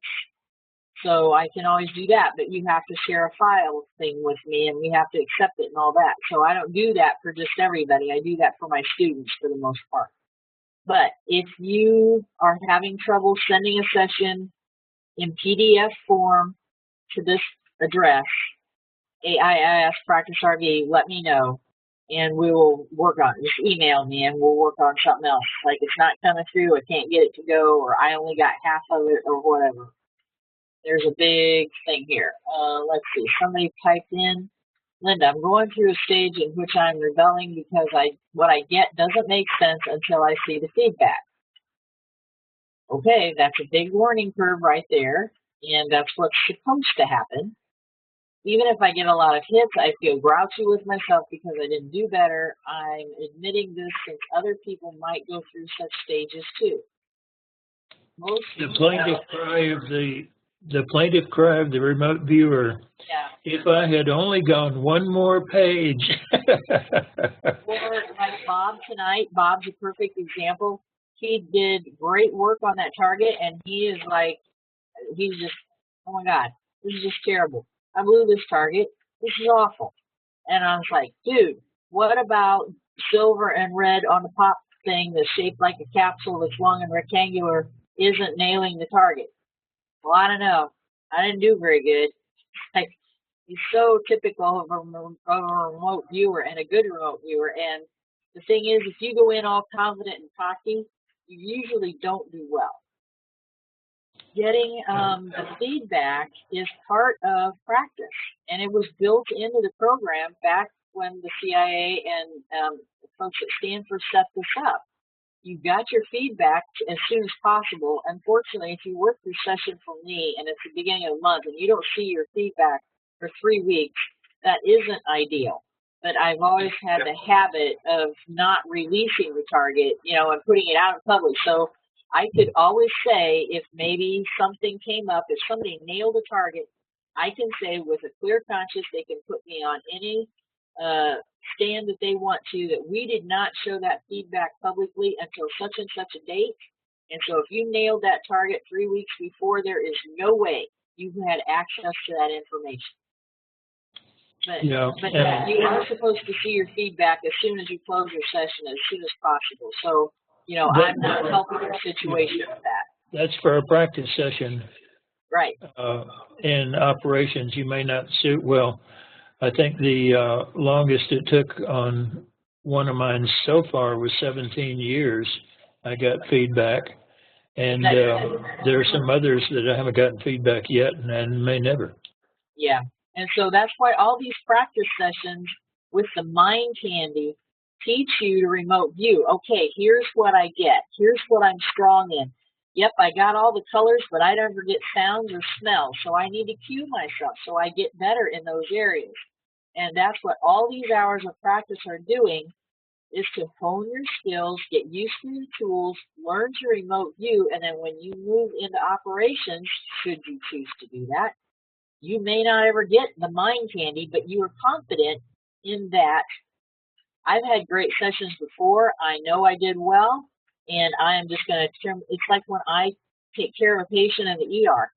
So I can always do that, but you have to share a file thing with me, and we have to accept it and all that. So I don't do that for just everybody. I do that for my students for the most part. But if you are having trouble sending a session in PDF form to this address, AIISPracticeRV, let me know, and we will work on it. Just email me, and we'll work on something else. Like it's not coming through, I can't get it to go, or I only got half of it, or whatever. There's a big thing here. Let's see, somebody typed in, Linda, I'm going through a stage in which I'm rebelling because what I get doesn't make sense until I see the feedback. Okay, that's a big learning curve right there, and that's what's supposed to happen. Even if I get a lot of hits, I feel grouchy with myself because I didn't do better. I'm admitting this since other people might go through such stages too. The plaintiff cry of the remote viewer. Yeah. If I had only gone one more page. Or like Bob tonight. Bob's a perfect example. He did great work on that target, and he's just, oh my God, this is just terrible. I blew this target. This is awful. And I was like, dude, what about silver and red on the pop thing that's shaped like a capsule that's long and rectangular isn't nailing the target? Well, I don't know. I didn't do very good. Like, he's so typical of a remote viewer and a good remote viewer. And the thing is, if you go in all confident and cocky, you usually don't do well. Getting the feedback is part of practice, and it was built into the program back when the CIA and the folks at Stanford set this up. You got your feedback as soon as possible. Unfortunately, if you work your session for me and it's the beginning of the month and you don't see your feedback for 3 weeks, that isn't ideal. But I've always had the habit of not releasing the target, and putting it out in public. So I could always say if maybe something came up, if somebody nailed a target, I can say with a clear conscience they can put me on any stand that they want to, that we did not show that feedback publicly until such and such a date. And so if you nailed that target 3 weeks before, there is no way you had access to that information. But you are supposed to see your feedback as soon as you close your session, as soon as possible. So, I'm not helping your situation with that. That's for a practice session. Right. In operations, you may not suit well. I think the longest it took on one of mine so far was 17 years. I got feedback. And there are some others that I haven't gotten feedback yet and may never. Yeah. And so that's why all these practice sessions with the Mind Candy teach you to remote view. Okay, here's what I get. Here's what I'm strong in. Yep, I got all the colors, but I never get sounds or smells. So I need to cue myself so I get better in those areas. And that's what all these hours of practice are doing, is to hone your skills, get used to the tools, learn to remote view, and then when you move into operations, should you choose to do that, you may not ever get the Mind Candy, but you are confident in that. I've had great sessions before. I know I did well, and I am just going to, it's like when I take care of a patient in the ER.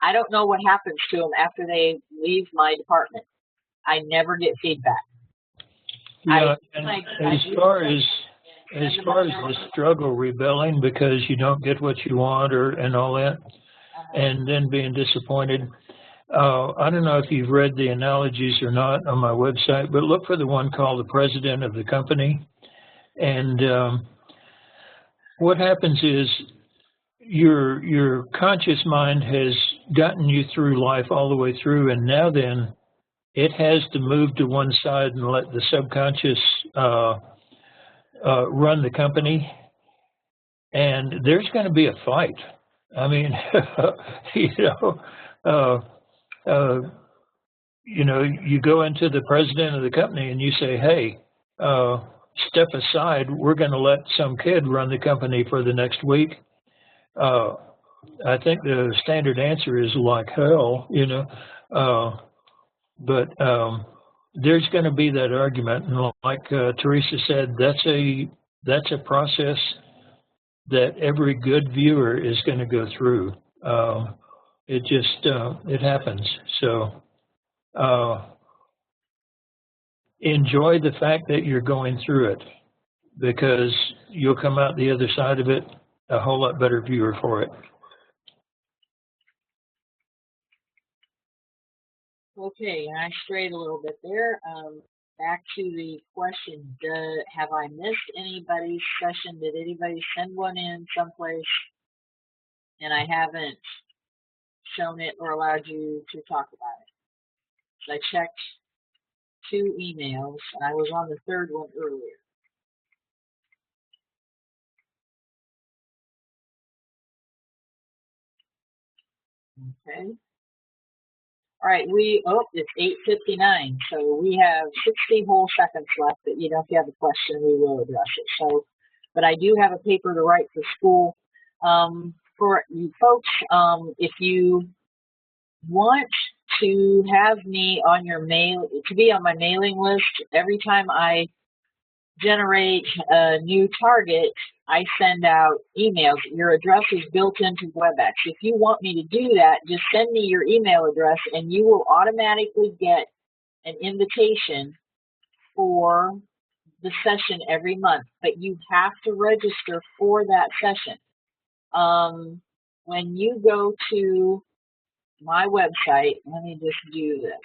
I don't know what happens to them after they leave my department. I never get feedback. Yeah, and as far as the struggle rebelling because you don't get what you want and all that, and then being disappointed. I don't know if you've read the analogies or not on my website, but look for the one called the president of the company. And what happens is your conscious mind has gotten you through life all the way through, and now then it has to move to one side and let the subconscious run the company. And there's going to be a fight. I mean, you go into the president of the company and you say, hey, step aside, we're going to let some kid run the company for the next week. I think the standard answer is like hell, but there's going to be that argument. And like Teresa said, that's a process that every good viewer is going to go through. It just, it happens. So enjoy the fact that you're going through it, because you'll come out the other side of it a whole lot better viewer for it. Okay, I strayed a little bit there. Back to the question, have I missed anybody's session? Did anybody send one in someplace and I haven't shown it or allowed you to talk about it? So I checked 2 emails, and I was on the 3rd one earlier. Okay. All right, it's 8:59, so we have 60 whole seconds left. But, if you have a question, we will address it. So, but I do have a paper to write for school. For you folks, if you want to have me on your to be on my mailing list, every time I generate a new target, I send out emails. Your address is built into WebEx. If you want me to do that, just send me your email address and you will automatically get an invitation for the session every month. But you have to register for that session. When you go to my website, let me just do this.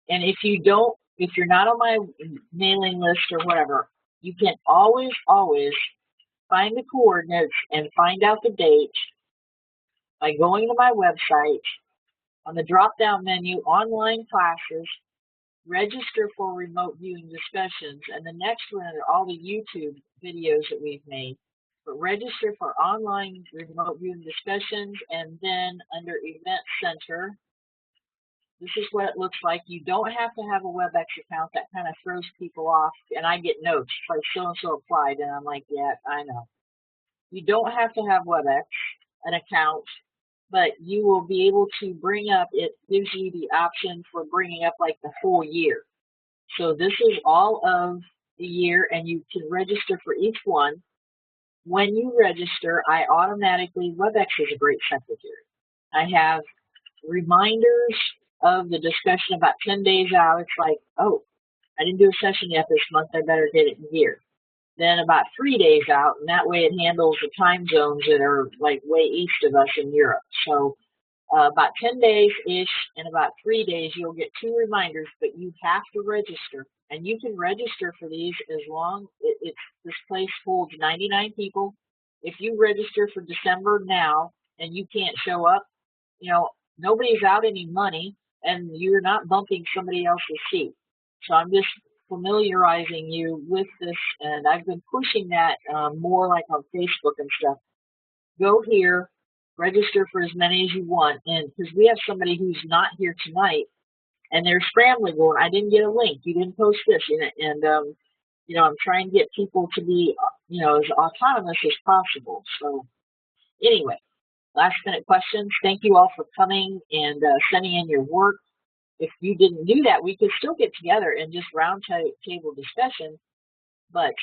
And if you're not on my mailing list or whatever, you can always find the coordinates and find out the date by going to my website. On the drop-down menu, online classes, register for remote viewing discussions, and the next one are all the YouTube videos that we've made. But register for online remote viewing discussions, and then under Event Center, this is what it looks like. You don't have to have a WebEx account. That kind of throws people off. And I get notes like so-and-so applied. And I'm like, yeah, I know. You don't have to have WebEx, an account, but you will be able to bring up, it gives you the option for bringing up like the whole year. So this is all of the year, and you can register for each one. When you register, WebEx is a great secretary. I have reminders of the discussion about 10 days out. It's like, oh, I didn't do a session yet this month, I better get it in here. Then about 3 days out, and that way it handles the time zones that are like way east of us in Europe. So about 10 days-ish, and about 3 days, you'll get 2 reminders, but you have to register. And you can register for these as long, this place holds 99 people. If you register for December now and you can't show up, nobody's out any money, and you're not bumping somebody else's seat. So I'm just familiarizing you with this, and I've been pushing that more like on Facebook and stuff. Go here, register for as many as you want, and because we have somebody who's not here tonight, and they're scrambling going, I didn't get a link, you didn't post this, and I'm trying to get people to be, as autonomous as possible. So anyway. Last minute questions. Thank you all for coming and sending in your work. If you didn't do that, we could still get together and just round table discussion. But,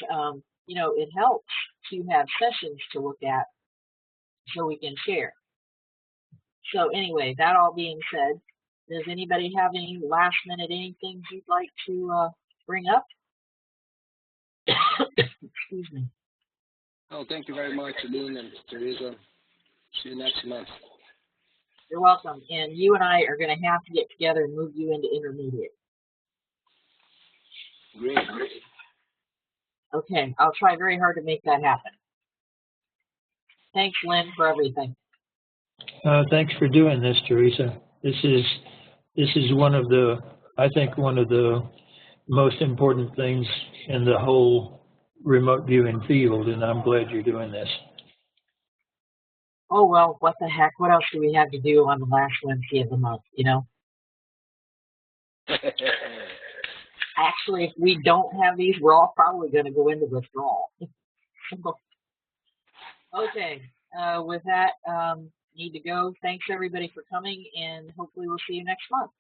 it helps to have sessions to look at so we can share. So anyway, that all being said, does anybody have any last minute anything you'd like to bring up? Excuse me. Oh, thank you very much, Lynn and Teresa. See you next month. You're welcome. And you and I are going to have to get together and move you into intermediate. Great. Okay, I'll try very hard to make that happen. Thanks, Lynn, for everything. Thanks for doing this, Teresa. This is one of the, I think, one of the most important things in the whole remote viewing field, and I'm glad you're doing this. Oh, well, what the heck? What else do we have to do on the last Wednesday of the month, you know? Actually, if we don't have these, we're all probably going to go into withdrawal. Okay, with that, need to go. Thanks, everybody, for coming, and hopefully we'll see you next month.